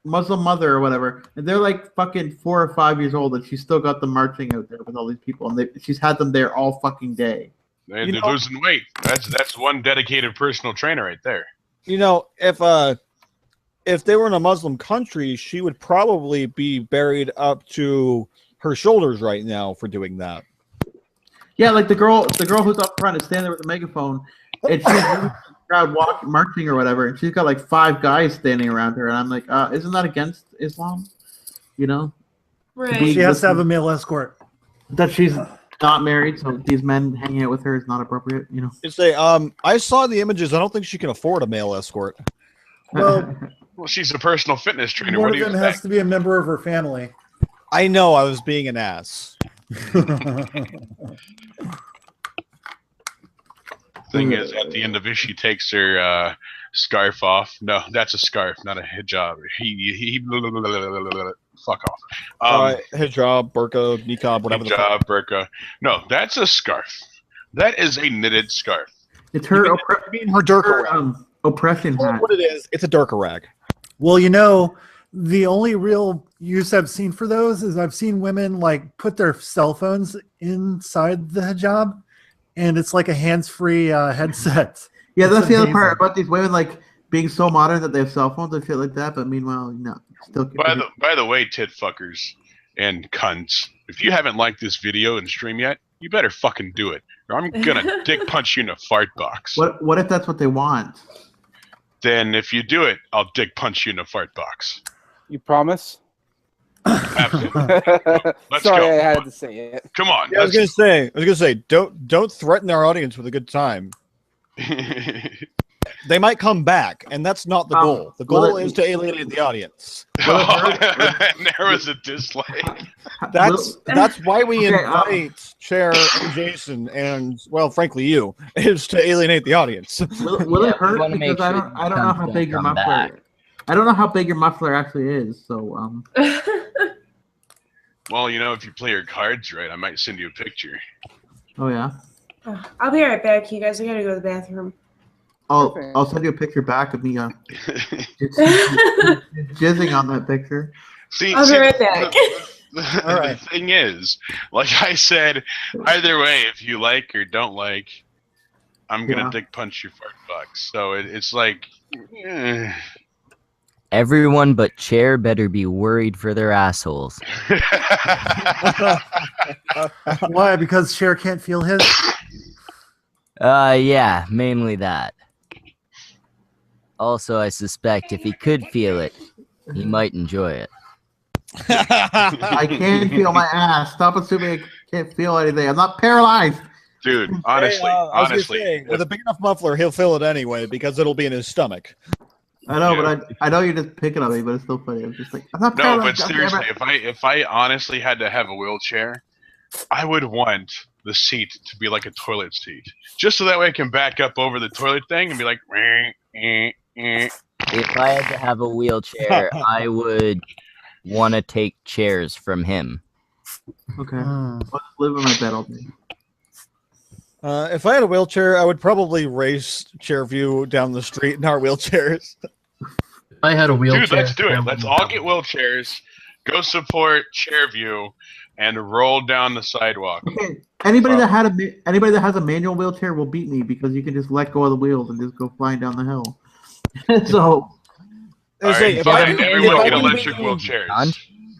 Muslim mother or whatever, and they're like fucking 4 or 5 years old, and she's still got them marching out there with all these people, and she's had them there all fucking day. They're losing weight. That's one dedicated personal trainer right there. You know, if they were in a Muslim country, she would probably be buried up to her shoulders right now for doing that. Yeah, like the girl who's up front is standing there with a megaphone, and she's in the crowd marching or whatever, and she's got like 5 guys standing around her, and I'm like, isn't that against Islam? You know, Right. She has to have a male escort. that she's not married, so these men hanging out with her is not appropriate. You know. It's I saw the images. I don't think she can afford a male escort. Well, Well, she's a personal fitness trainer. one What do of you them think? has to be a member of her family. I know I was being an ass. Thing is, at the end of it, she takes her scarf off. No, that's a scarf, not a hijab. He fuck off. Hijab, burqa, niqab, whatever the fuck. Hijab, burqa. No, that's a scarf. That is a knitted scarf. It's her Her durka rag. oppression Tell me hat. what it is. It's a durka rag. Well, the only real use I've seen for those is I've seen women like put their cell phones inside the hijab, and it's like a hands-free headset. Yeah, that's It's the other amazing. part about these women like being so modern that they have cell phones and shit like that. But meanwhile, no, Still By the way, tit fuckers and cunts, if you haven't liked this video and stream yet, you better fucking do it, or I'm gonna dick punch you in a fart box. What if that's what they want? Then if you do it, I'll dick punch you in a fart box. You promise? Absolutely. Let's Sorry, go. I had to say it. Come on. Yeah, I was gonna say, don't threaten our audience with a good time. They might come back, and that's not the goal. The goal is to alienate the audience. And there was a dislike. That's why we invite Chair and Jason, and well, frankly, you is to alienate the audience. Will it hurt? Because I don't know how big your muffler. I don't know how big your muffler actually is. So Well, if you play your cards right, I might send you a picture. Oh yeah. I'll be right back, you guys. I gotta go to the bathroom. I'll send you a picture back of me jizzing on that picture. I'll be right back. The thing is, like I said, either way, if you like or don't like, I'm gonna dick punch your fart box. So it's like. Everyone but Chair better be worried for their assholes. Why? Because Cher can't feel his? Yeah, mainly that. Also, I suspect if he could feel it, he might enjoy it. I can feel my ass. Stop assuming I can't feel anything. I'm not paralyzed. Dude, honestly, with a big enough muffler, he'll feel it anyway because it'll be in his stomach. I know, but I know you're just picking on me, but it's still funny. I'm just like, I'm not No, paralyzed. but seriously, if I honestly had to have a wheelchair, I would want the seat to be like a toilet seat, just so that way I can back up over the toilet thing and be like. If I had to have a wheelchair, I would want to take chairs from him. Okay, I'll just live in my bed all day. If I had a wheelchair, I would probably race Chairview down the street in our wheelchairs. If I had a wheelchair, Dude, let's do it. Let's all get wheelchairs, go support Chairview, and roll down the sidewalk. Okay. Anybody that has a manual wheelchair will beat me because you can just let go of the wheels and just go flying down the hill. So, everyone get electric wheelchairs.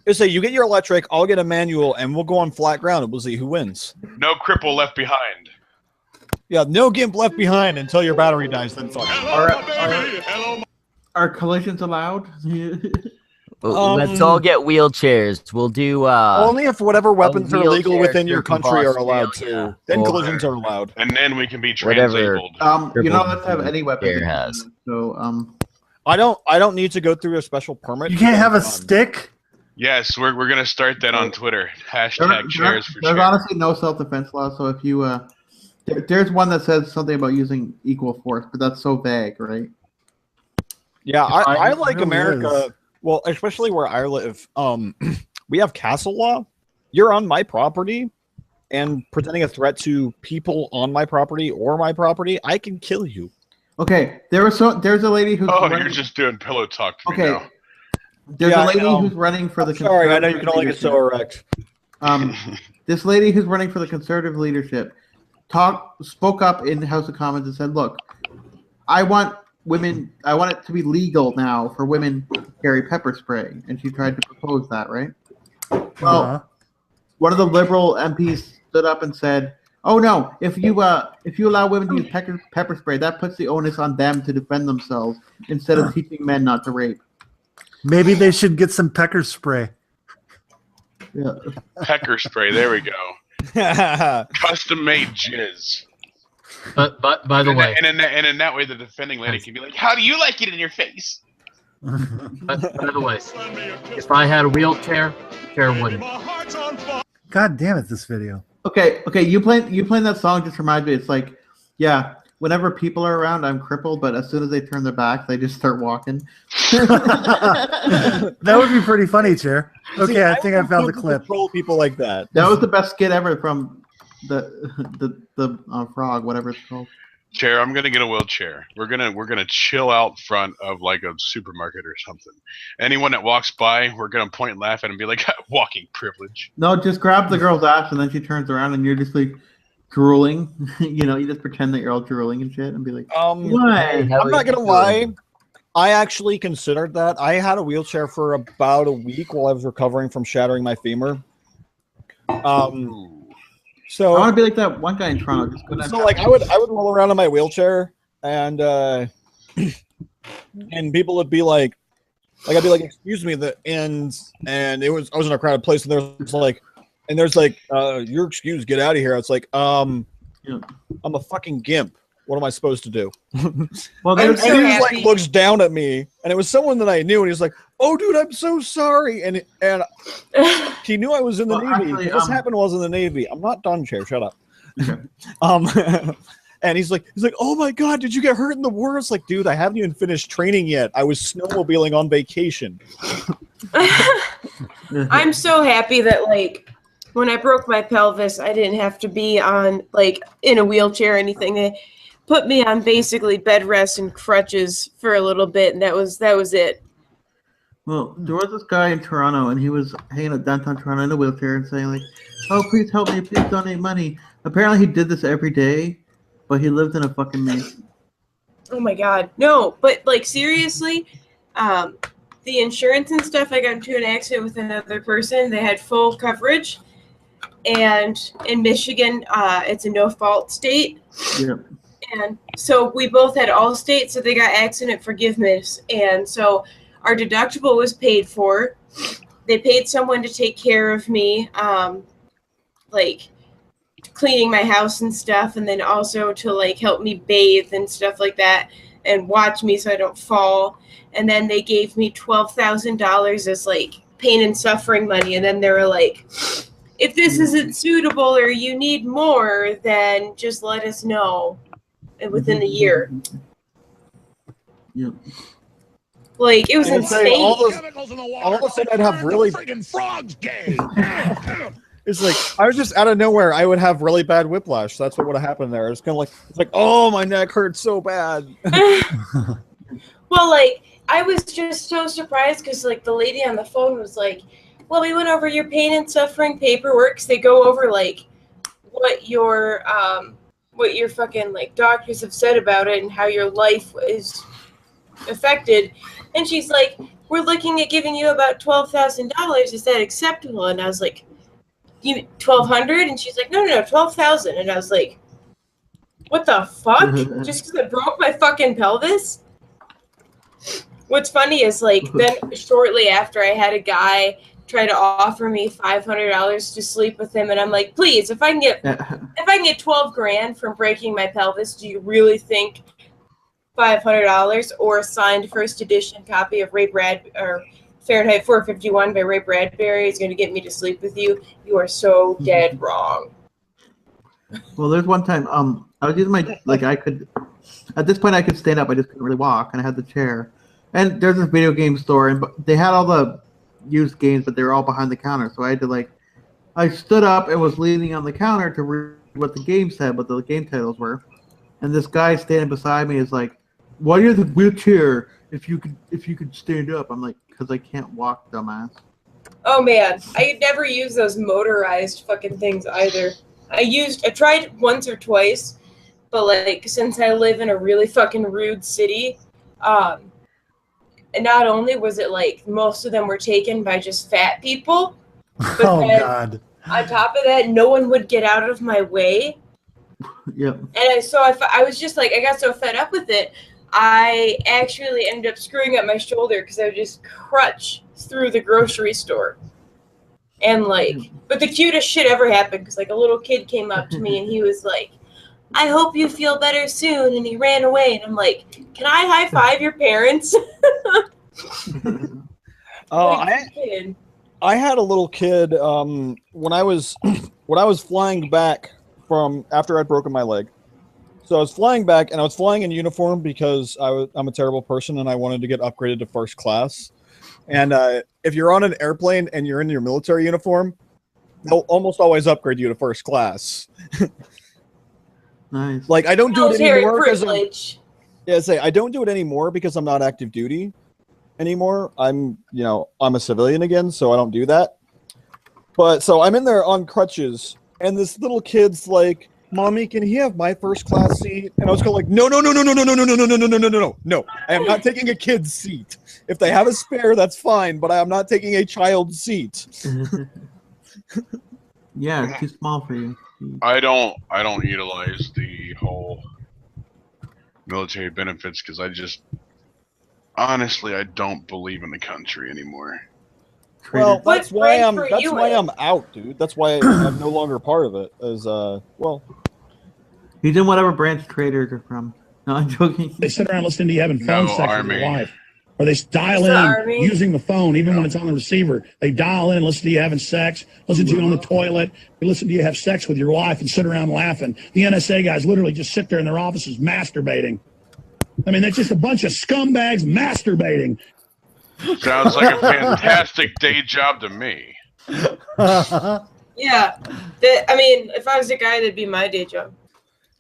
You get your electric, I'll get a manual, and we'll go on flat ground and we'll see who wins. No cripple left behind. Yeah, no gimp left behind until your battery dies. Then fuck. Are collisions allowed? Let's all get wheelchairs. We'll do only if whatever weapons are legal within your country are allowed to. Then collisions are allowed, and then we can be transabled. You don't have to have any weapons. So I don't need to go through a special permit. You can't have a stick. Yes, we're gonna start that on Twitter. Hashtag chairs for There's chair. honestly no self-defense law, so if you there's one that says something about using equal force, but that's so vague, right? Yeah, I like really America. Is. Well, especially where I live. We have castle law. You're on my property, and presenting a threat to people on my property or my property, I can kill you. Okay, there's a lady who's. You're just doing pillow talk to me now. There's a lady who's running for the. Sorry, I know you can only get so erect. This lady who's running for the conservative leadership spoke up in the House of Commons and said, "Look, I want it to be legal now for women to carry pepper spray," and she tried to propose that, right? Well, one of the Liberal MPs stood up and said, "Oh no! If you allow women to use pepper spray, that puts the onus on them to defend themselves instead of teaching men not to rape." Maybe they should get some pecker spray. Yeah. Pecker spray. There we go. Custom made jizz. But by the way, and in that way, the defending lady can be like, "How do you like it in your face?" by the way, if I had a wheelchair, Chair wouldn't. God damn it! This video. Okay. You playing that song just reminds me. It's like, yeah. Whenever people are around, I'm crippled, but as soon as they turn their back, they just start walking. That would be pretty funny, Chair. Okay, See, I think I found the clip. Control people like that. That was the best skit ever from the frog, whatever it's called. Chair, I'm gonna get a wheelchair. We're gonna chill out front of like a supermarket or something. Anyone that walks by, we're gonna point and laugh at and be like, "Walking privilege." No, just grab the girl's ass and then she turns around and you're just like drooling. You just pretend that you're all drooling and shit and be like, I'm not gonna lie. I actually considered that. I had a wheelchair for about a week while I was recovering from shattering my femur. So I want to be like that one guy in Toronto. Just go down. So like I would roll around in my wheelchair and and people would be like I'd be like, excuse me, and I was in a crowded place and there's like you're excused, get out of here. It's like I'm a fucking gimp. What am I supposed to do? Well, and so he just happy. like looks down at me, and it was someone that I knew, and he's like, "Oh, dude, I'm so sorry." And he knew I was in the Navy. Actually, This happened while I was in the Navy. I'm not done, Chair. Shut up. Okay. And he's like, "Oh my God, did you get hurt in the war?" It's like, dude, I haven't even finished training yet. I was snowmobiling on vacation. I'm so happy that like when I broke my pelvis, I didn't have to be on like in a wheelchair or anything. They put me on basically bed rest and crutches for a little bit, and that was it. Well, there was this guy in Toronto, and he was hanging out downtown Toronto in a wheelchair and saying like, "Oh, please help me! Please donate money." Apparently, he did this every day, but he lived in a fucking mansion. Oh my God, no! But like seriously, the insurance and stuff. I got into an accident with another person. They had full coverage, and in Michigan, it's a no-fault state. Yeah. And so we both had Allstate, so they got accident forgiveness. And so our deductible was paid for. They paid someone to take care of me, like cleaning my house and stuff, and then also to like help me bathe and stuff like that and watch me so I don't fall. And then they gave me $12,000 as like pain and suffering money. And then they were like, if this isn't suitable or you need more, then just let us know. And within the year. Yep. Like, it was insane. All of a sudden, I'd have really friggin' frogs gay. It's like I was just out of nowhere. I would have really bad whiplash. That's what would have happened there. It's kind of like, oh, my neck hurts so bad. Well, like I was just so surprised because like the lady on the phone was like, "Well, we went over your pain and suffering paperwork. So they go over like what your fucking like doctors have said about it and how your life is affected." And she's like, "We're looking at giving you about $12,000. Is that acceptable?" And I was like, "You $1,200?" And she's like, "No, 12,000." And I was like, "What the fuck? Just because I broke my fucking pelvis?" What's funny is like then shortly after I had a guy try to offer me $500 to sleep with him, and I'm like, please, if I can get 12 grand from breaking my pelvis, do you really think $500 or a signed first edition copy of Fahrenheit 451 by Ray Bradbury is going to get me to sleep with you? You are so dead wrong. Well, there's one time I was using my I could at this point I could stand up. I just couldn't really walk, and I had the chair. And there's this video game store, and they had all the used games, but they were all behind the counter. So I had to I stood up and was leaning on the counter to read what the game said, what the game titles were. And this guy standing beside me is like, "Why are you in the wheelchair if you could stand up?" I'm like, "Because I can't walk, dumbass." Oh man, I never use those motorized fucking things either. I tried once or twice, but like since I live in a really fucking rude city, and not only was it like most of them were taken by just fat people, but God. On top of that, no one would get out of my way. Yep. And so I was just like, I got so fed up with it, I actually ended up screwing up my shoulder because I would just crutch through the grocery store. And but the cutest shit ever happened because a little kid came up to me and he was like, "I hope you feel better soon," and he ran away. And I'm like, "Can I high five your parents?" I had a little kid when I was flying back from after I'd broken my leg. So I was flying back, and I was flying in uniform because I'm a terrible person and I wanted to get upgraded to first class. And if you're on an airplane and you're in your military uniform, they'll almost always upgrade you to first class. Nice. I don't do it anymore because I don't do it anymore because I'm not active duty anymore. I'm a civilian again, so I don't do that. But so I'm in there on crutches, and this little kid's like, Mommy, can he have my first class seat? And I was going like, no. I am not taking a kid's seat. If they have a spare, that's fine, but I am not taking a child's seat. Yeah, it's too small for you. I don't utilize the whole military benefits because honestly I don't believe in the country anymore. Well, that's What why branch I'm were that's you why in? I'm out, dude. That's why I'm no longer part of it. He's in whatever branch traders are from. No, I'm joking. They sit around listening to you having phone No, sex with your Army. wife. Or they dial The in Army? using the phone, even when it's on the receiver. They dial in and listen to you having sex, listen to you on the toilet, they listen to you have sex with your wife and sit around laughing. The NSA guys literally just sit there in their offices masturbating. I mean, they're just a bunch of scumbags masturbating. Sounds like a fantastic day job to me. Yeah. I mean, if I was a guy, that'd be my day job.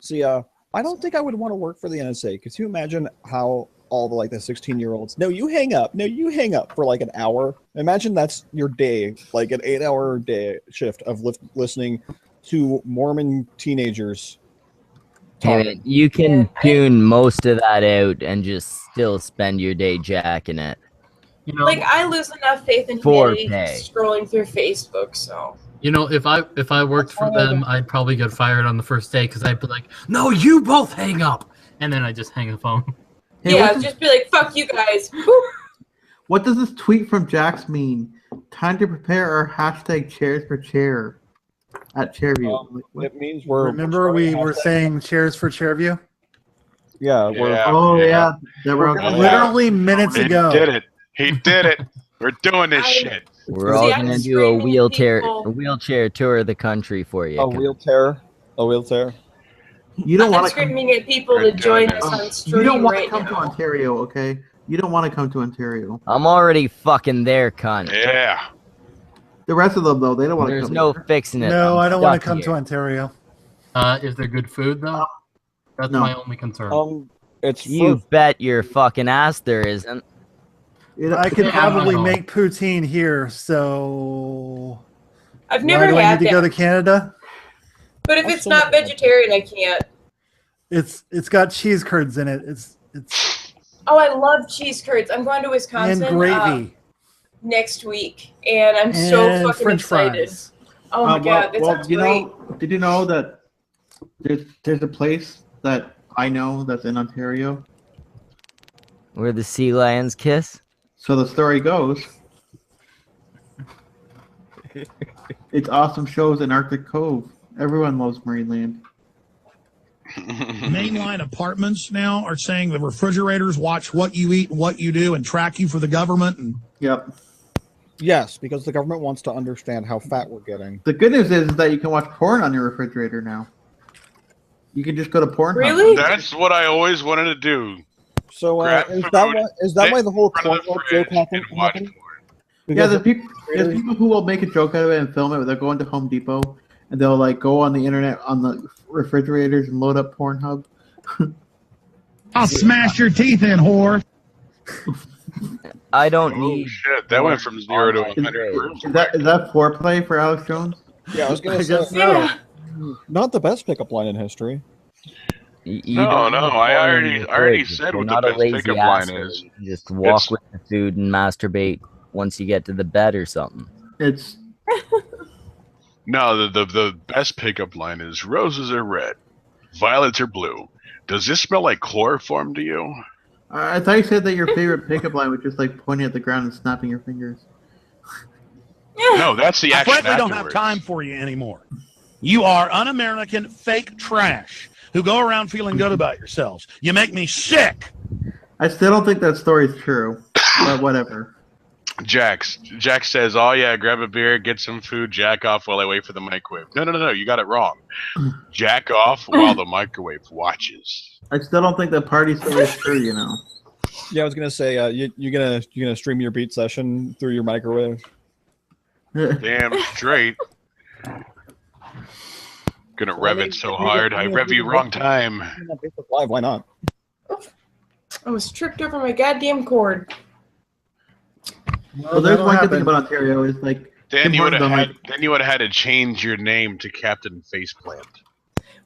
See, I don't think I would want to work for the NSA. Could you imagine how all the 16-year-olds? No, you hang up for like an hour. Imagine that's your day, like an 8-hour day shift of listening to Mormon teenagers. Hey, man, you can tune most of that out and just still spend your day jacking it. You know, Like, I lose enough faith in For humanity pay. just scrolling through Facebook, so. you know, if I worked for them, I'd probably get fired on the first day because I'd be like, "No, you both hang up," and then I just hang the phone. Hey, Yeah, just be like, fuck you guys. Boop. What does this tweet from Jax mean? Time to prepare our hashtag chairs for chair at Chairview. It means Remember we were saying chairs for Chairview? Yeah. Yeah. That we're Literally minutes He ago. did it. He did it. We're doing this shit. We're all gonna do a wheelchair tour of the country for you. A wheelchair. You don't I'm want to come. screaming at people to join us on You stream don't want to right come to now. Ontario, okay? You don't want to come to Ontario. I'm already fucking there, cunt. Yeah. The rest of them, though, they don't want to There's come. no fixing it. No, I'm I don't want to stuck come here. to Ontario. Is there good food though? That's my only concern. You bet your fucking ass there isn't. I could Yeah, probably no. make poutine here, so I've why never do I had need to go that. to Canada? But if it's not vegetarian, I can't. It's got cheese curds in it. It's Oh, I love cheese curds. I'm going to Wisconsin and gravy next week, and I'm so and fucking French excited. fries. Oh my god, that sounds you great. know, did you know that there's a place that I know that's in Ontario? Where the sea lions kiss? So the story goes, it's awesome shows in Arctic Cove. Everyone loves Marineland. Mainline apartments now are saying the refrigerators watch what you eat and what you do and track you for the government. And Yep. Yes, because the government wants to understand how fat we're getting. The good news is that you can watch porn on your refrigerator now. You can just go to Pornhub. Really? That's what I always wanted to do. So Grab is food, that why the whole sit in front of the Cornwall joke fridge happened? and watch happened? Yeah, Because there's people who will make a joke out of it and film it. They'll go into Home Depot and they'll like go on the internet on the refrigerators and load up Pornhub. I'll smash your teeth in, whore. I don't Oh need. shit! That went from 0 to 100. Is that foreplay for Alex Jones? Yeah, I was gonna I say guess so. Yeah. not the best pickup line in history. You No, don't no, need I porn in your already fridge. said If you're what the not a best lazy pickup line asshole, is. you can just walk It's- with the food and masturbate once you get to the bed or something. It's No, the best pickup line is roses are red, violets are blue. Does this smell like chloroform to you? I thought you said that your favorite pickup line was just like pointing at the ground and snapping your fingers. No, that's the I action frankly don't have afterwards. time for you anymore. You are un-American fake trash who go around feeling good about yourselves. You make me sick. I still don't think that story is true, but whatever. Jax says, "Oh yeah, grab a beer, get some food, jack off while I wait for the microwave." No, you got it wrong. Jack off while the microwave watches. I still don't think that party story is true, you know. Yeah, I was gonna say you're gonna stream your beat session through your microwave. Damn straight. Gonna rev it so hard, I rev you wrong time. Live, why not? I was tripped over my goddamn cord. Well, there's one good thing about Ontario is like Then Tim you would Hortons have on, had. like- Then you would have had to change your name to Captain Faceplant.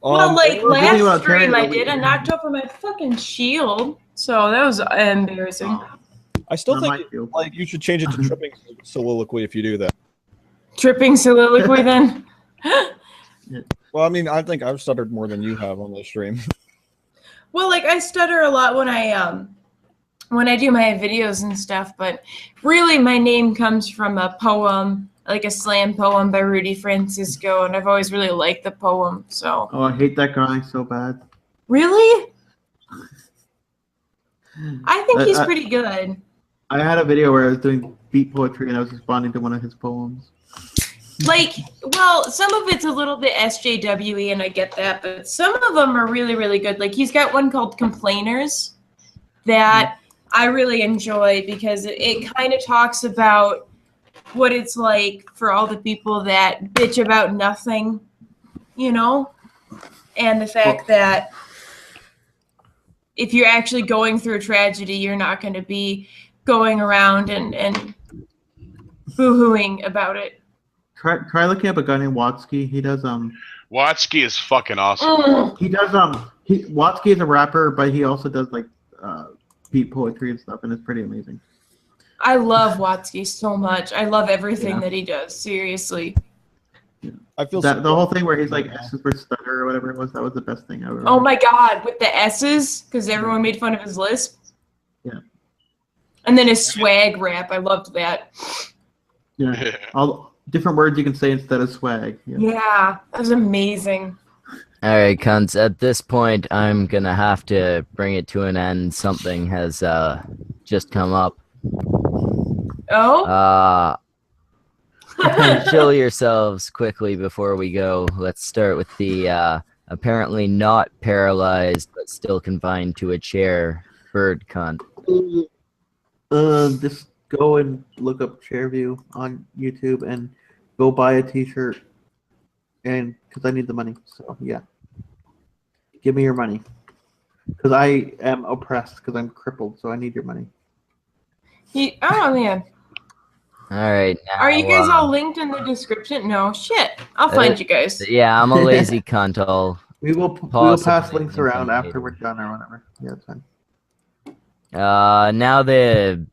Well, like we're busy last about stream carrying I the did, I knocked over my fucking shield. So that was embarrassing. I still Not think my field. like you should change it to tripping soliloquy if you do that. Tripping soliloquy then? Well, I mean, I think I've stuttered more than you have on the stream. Well, like I stutter a lot when I do my videos and stuff, but really my name comes from a poem, like a slam poem by Rudy Francisco, and I've always really liked the poem. So Oh, I hate that guy so bad. really, I think he's I- pretty good. I had a video where I was doing beat poetry and I was responding to one of his poems. Like, well, some of it's a little bit SJWE, and I get that, but some of them are really, really good. Like, he's got one called Complainers that I really enjoy because it kind of talks about what it's like for all the people that bitch about nothing, you know? And the fact that if you're actually going through a tragedy, you're not going to be going around and boo-hooing about it. Try looking up a guy named Watsky. He does Watsky is fucking awesome. He does Watsky is a rapper, but he also does like beat poetry and stuff, and it's pretty amazing. I love Watsky so much. I love everything that he does. Seriously. I feel that the whole thing where he's like super stutter or whatever it was. That was the best thing ever. Oh my god, with the S's, because everyone made fun of his lisp. Yeah. And then his swag rap. I loved that. Yeah. All different words you can say instead of swag. Yeah, that was amazing. All right, cunts. At this point, I'm gonna have to bring it to an end. Something has just come up. Oh? Chill yourselves quickly before we go. Let's start with the apparently not paralyzed but still confined to a chair bird cunt. Just go and look up Chairview on YouTube and go buy a t-shirt, and because I need the money. So yeah, give me your money because I am oppressed because I'm crippled. So I need your money. Oh man. All right. Now, Are you guys all linked in the description? No, shit. I'll find you guys. Yeah, I'm a lazy cunt. We will pass links around after we're done or whatever. Yeah, it's fine. Now the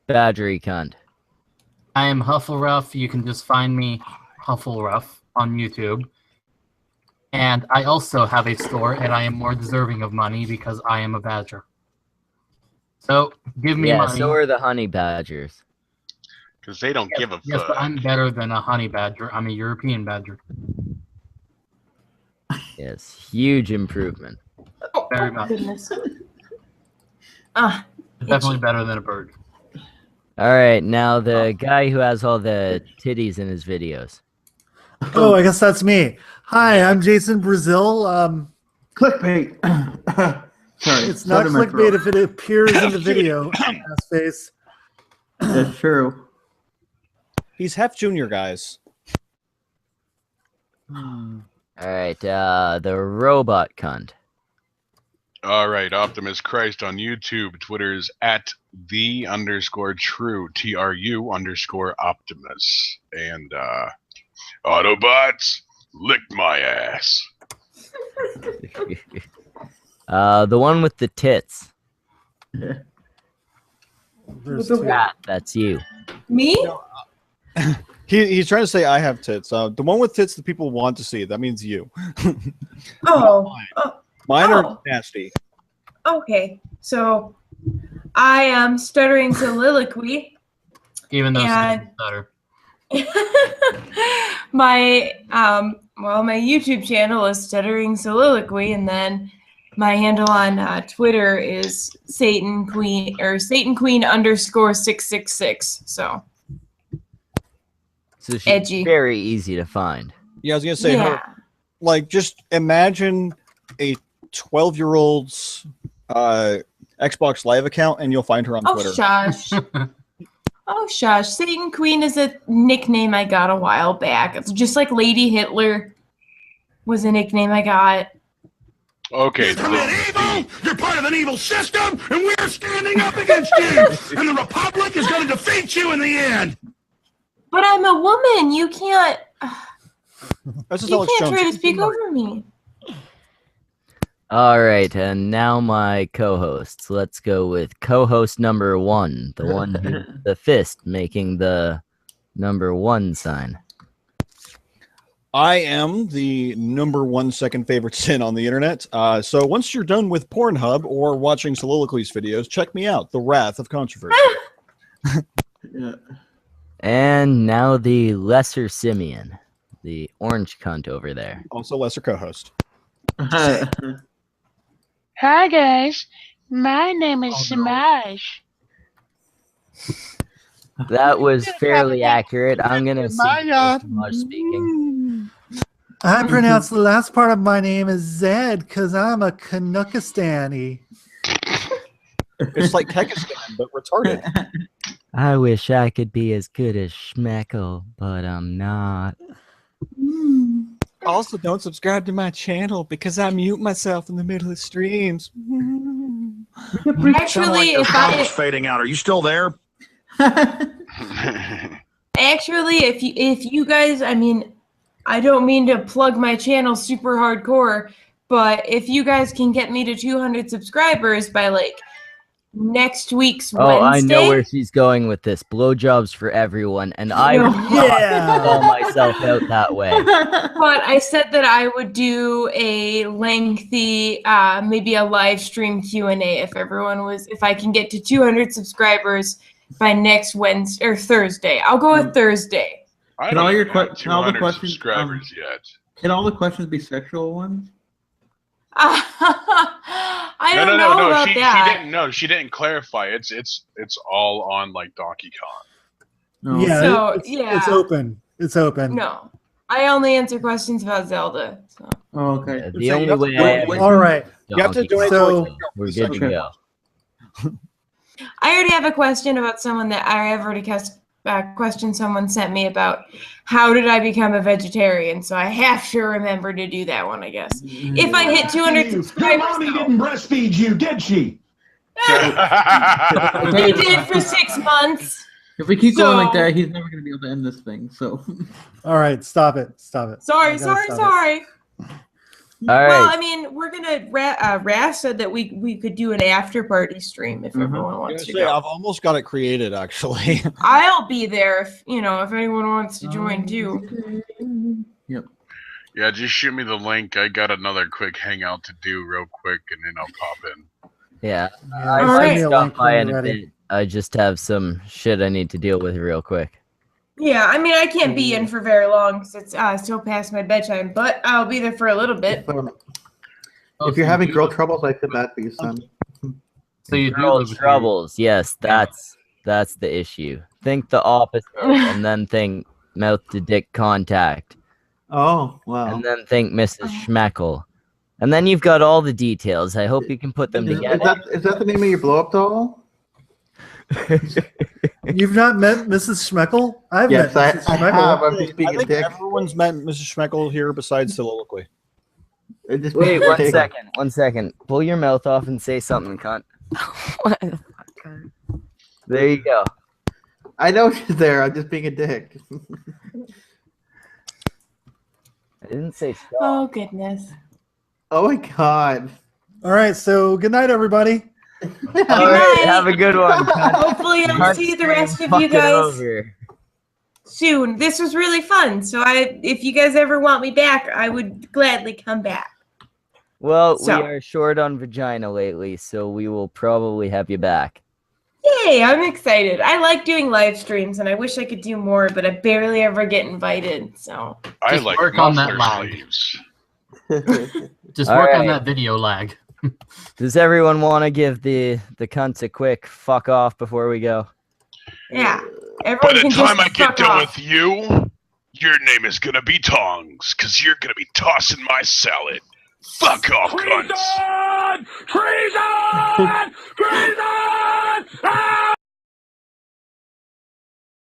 badgery cunt. I am Huffleruff. You can just find me Huffleruff on YouTube. And I also have a store, and I am more deserving of money because I am a badger. So give me money. So are the honey badgers. Because they don't give a fuck. Yes, but I'm better than a honey badger. I'm a European badger. Yes, huge improvement. Very much. Goodness. Definitely better than a bird. All right, now the guy who has all the titties in his videos. Oh, I guess that's me. Hi, I'm Jason Brazil. Clickbait. Sorry, it's not clickbait if it appears in the video. Face. That's true. He's half junior, guys. All right, the robot cunt. All right, Optimus Christ on YouTube. Twitter is @the_true TRU_Optimus. And Autobots, lick my ass. The one with the tits. That's you. Me? He's trying to say I have tits. The one with tits that people want to see. That means you. Mine are nasty. Okay, so I am stuttering soliloquy. Even though and stutter. my my YouTube channel is stuttering soliloquy, and then my handle on Twitter is Satan Queen _666. So she's edgy. Very easy to find. Yeah, I was gonna say, her, like, just imagine a 12-year-old's Xbox Live account, and you'll find her on Twitter. Shush. Oh, shush. Satan Queen is a nickname I got a while back. It's just like Lady Hitler was a nickname I got. Okay. Evil! You're part of an evil system, and we're standing up against you! And the Republic is going to defeat you in the end! But I'm a woman. You can't... That's just you Alex can't Jones. try to speak over me. All right, and now my co-hosts. Let's go with co-host number 1, the one who the fist making the number 1 sign. I am the #1 second favorite sin on the internet. So once you're done with Pornhub or watching Soliloquies videos, check me out, The Wrath of Controversy. Yeah. And now the lesser Simeon, the orange cunt over there. Also lesser co-host. Hi guys, my name is Samaj. That was fairly accurate. I'm gonna see Samaj speaking. I pronounce the last part of my name as Zed because I'm a Canuckistani. It's like Kekistan, but retarded. I wish I could be as good as Schmeckle, but I'm not. Also, don't subscribe to my channel because I mute myself in the middle of streams. Actually, your if phone's I fading out. Are you still there? actually if you guys, I mean, I don't mean to plug my channel super hardcore, but if you guys can get me to 200 subscribers by like next week's Oh, Wednesday. I know where she's going with this. Blowjobs for everyone, and I would not call myself out that way. But I said that I would do a lengthy, maybe a live stream Q&A if I can get to 200 subscribers by next Wednesday or Thursday. I'll go with Thursday. I Can don't all your even have que- can all the 200 questions subscribers yet. Can all the questions be sexual ones? I don't know about that. She didn't clarify. It's all on like Donkey Kong. Yeah, So, it's open. It's open. No, I only answer questions about Zelda. So. Oh, okay. The only way I ever All right. You have to donate we're good to go. I already have a question about someone that I already question someone sent me about how did I become a vegetarian, so I have to remember to do that one, I guess. If I hit 200 subscribers, Your mommy didn't breastfeed you, did she? He did for 6 months. If we keep going like that, he's never going to be able to end this thing. So, all right, stop it. Stop it. Sorry. All right. Well, I mean, we're gonna. Ras said that we could do an after party stream if everyone wants to go. I've almost got it created, actually. I'll be there if anyone wants to join too. Yep. Yeah, just shoot me the link. I got another quick hangout to do real quick, and then I'll pop in. Yeah, All I right. might stop by in a Ready. bit. I just have some shit I need to deal with real quick. Yeah, I mean, I can't be in for very long because it's still past my bedtime, but I'll be there for a little bit. If you're having girl troubles, I feel bad for you, son. So you do Girl live with troubles. Yes, that's the issue. Think the opposite, and then think mouth to dick contact. Oh, wow. And then think Mrs. Schmeckle. And then you've got all the details. I hope you can put them together. Is that the name of your blow-up doll? You've not met Mrs. Schmeckle? I've Yes, met Mrs. I Schmeckle. have. I'm just I being a think dick. everyone's met Mrs. Schmeckle here besides Soliloquy. Just Wait, being a dick. 1 second. Pull your mouth off and say something, cunt. There you go. I know she's there. I'm just being a dick. I didn't say stop. Oh goodness. Oh my god. All right, so good night, everybody. All right, have a good one, cunt. Hopefully, I'll see the rest of you Fuck it guys over. soon. This was really fun. So if you guys ever want me back, I would gladly come back. Well, So- we are short on vagina lately, so we will probably have you back. Yay, I'm excited. I like doing live streams, and I wish I could do more, but I barely ever get invited. So I Just like work on that muffler lag. sleeves. Just All work on right. that video lag. Does everyone want to give the cunts a quick fuck off before we go? yeah, By everyone the can time just I get fuck done off. with you, your name is gonna be Tongs, cause you're gonna be tossing my salad. Fuck off, cunts. Treason! Treason! Treason! Ah!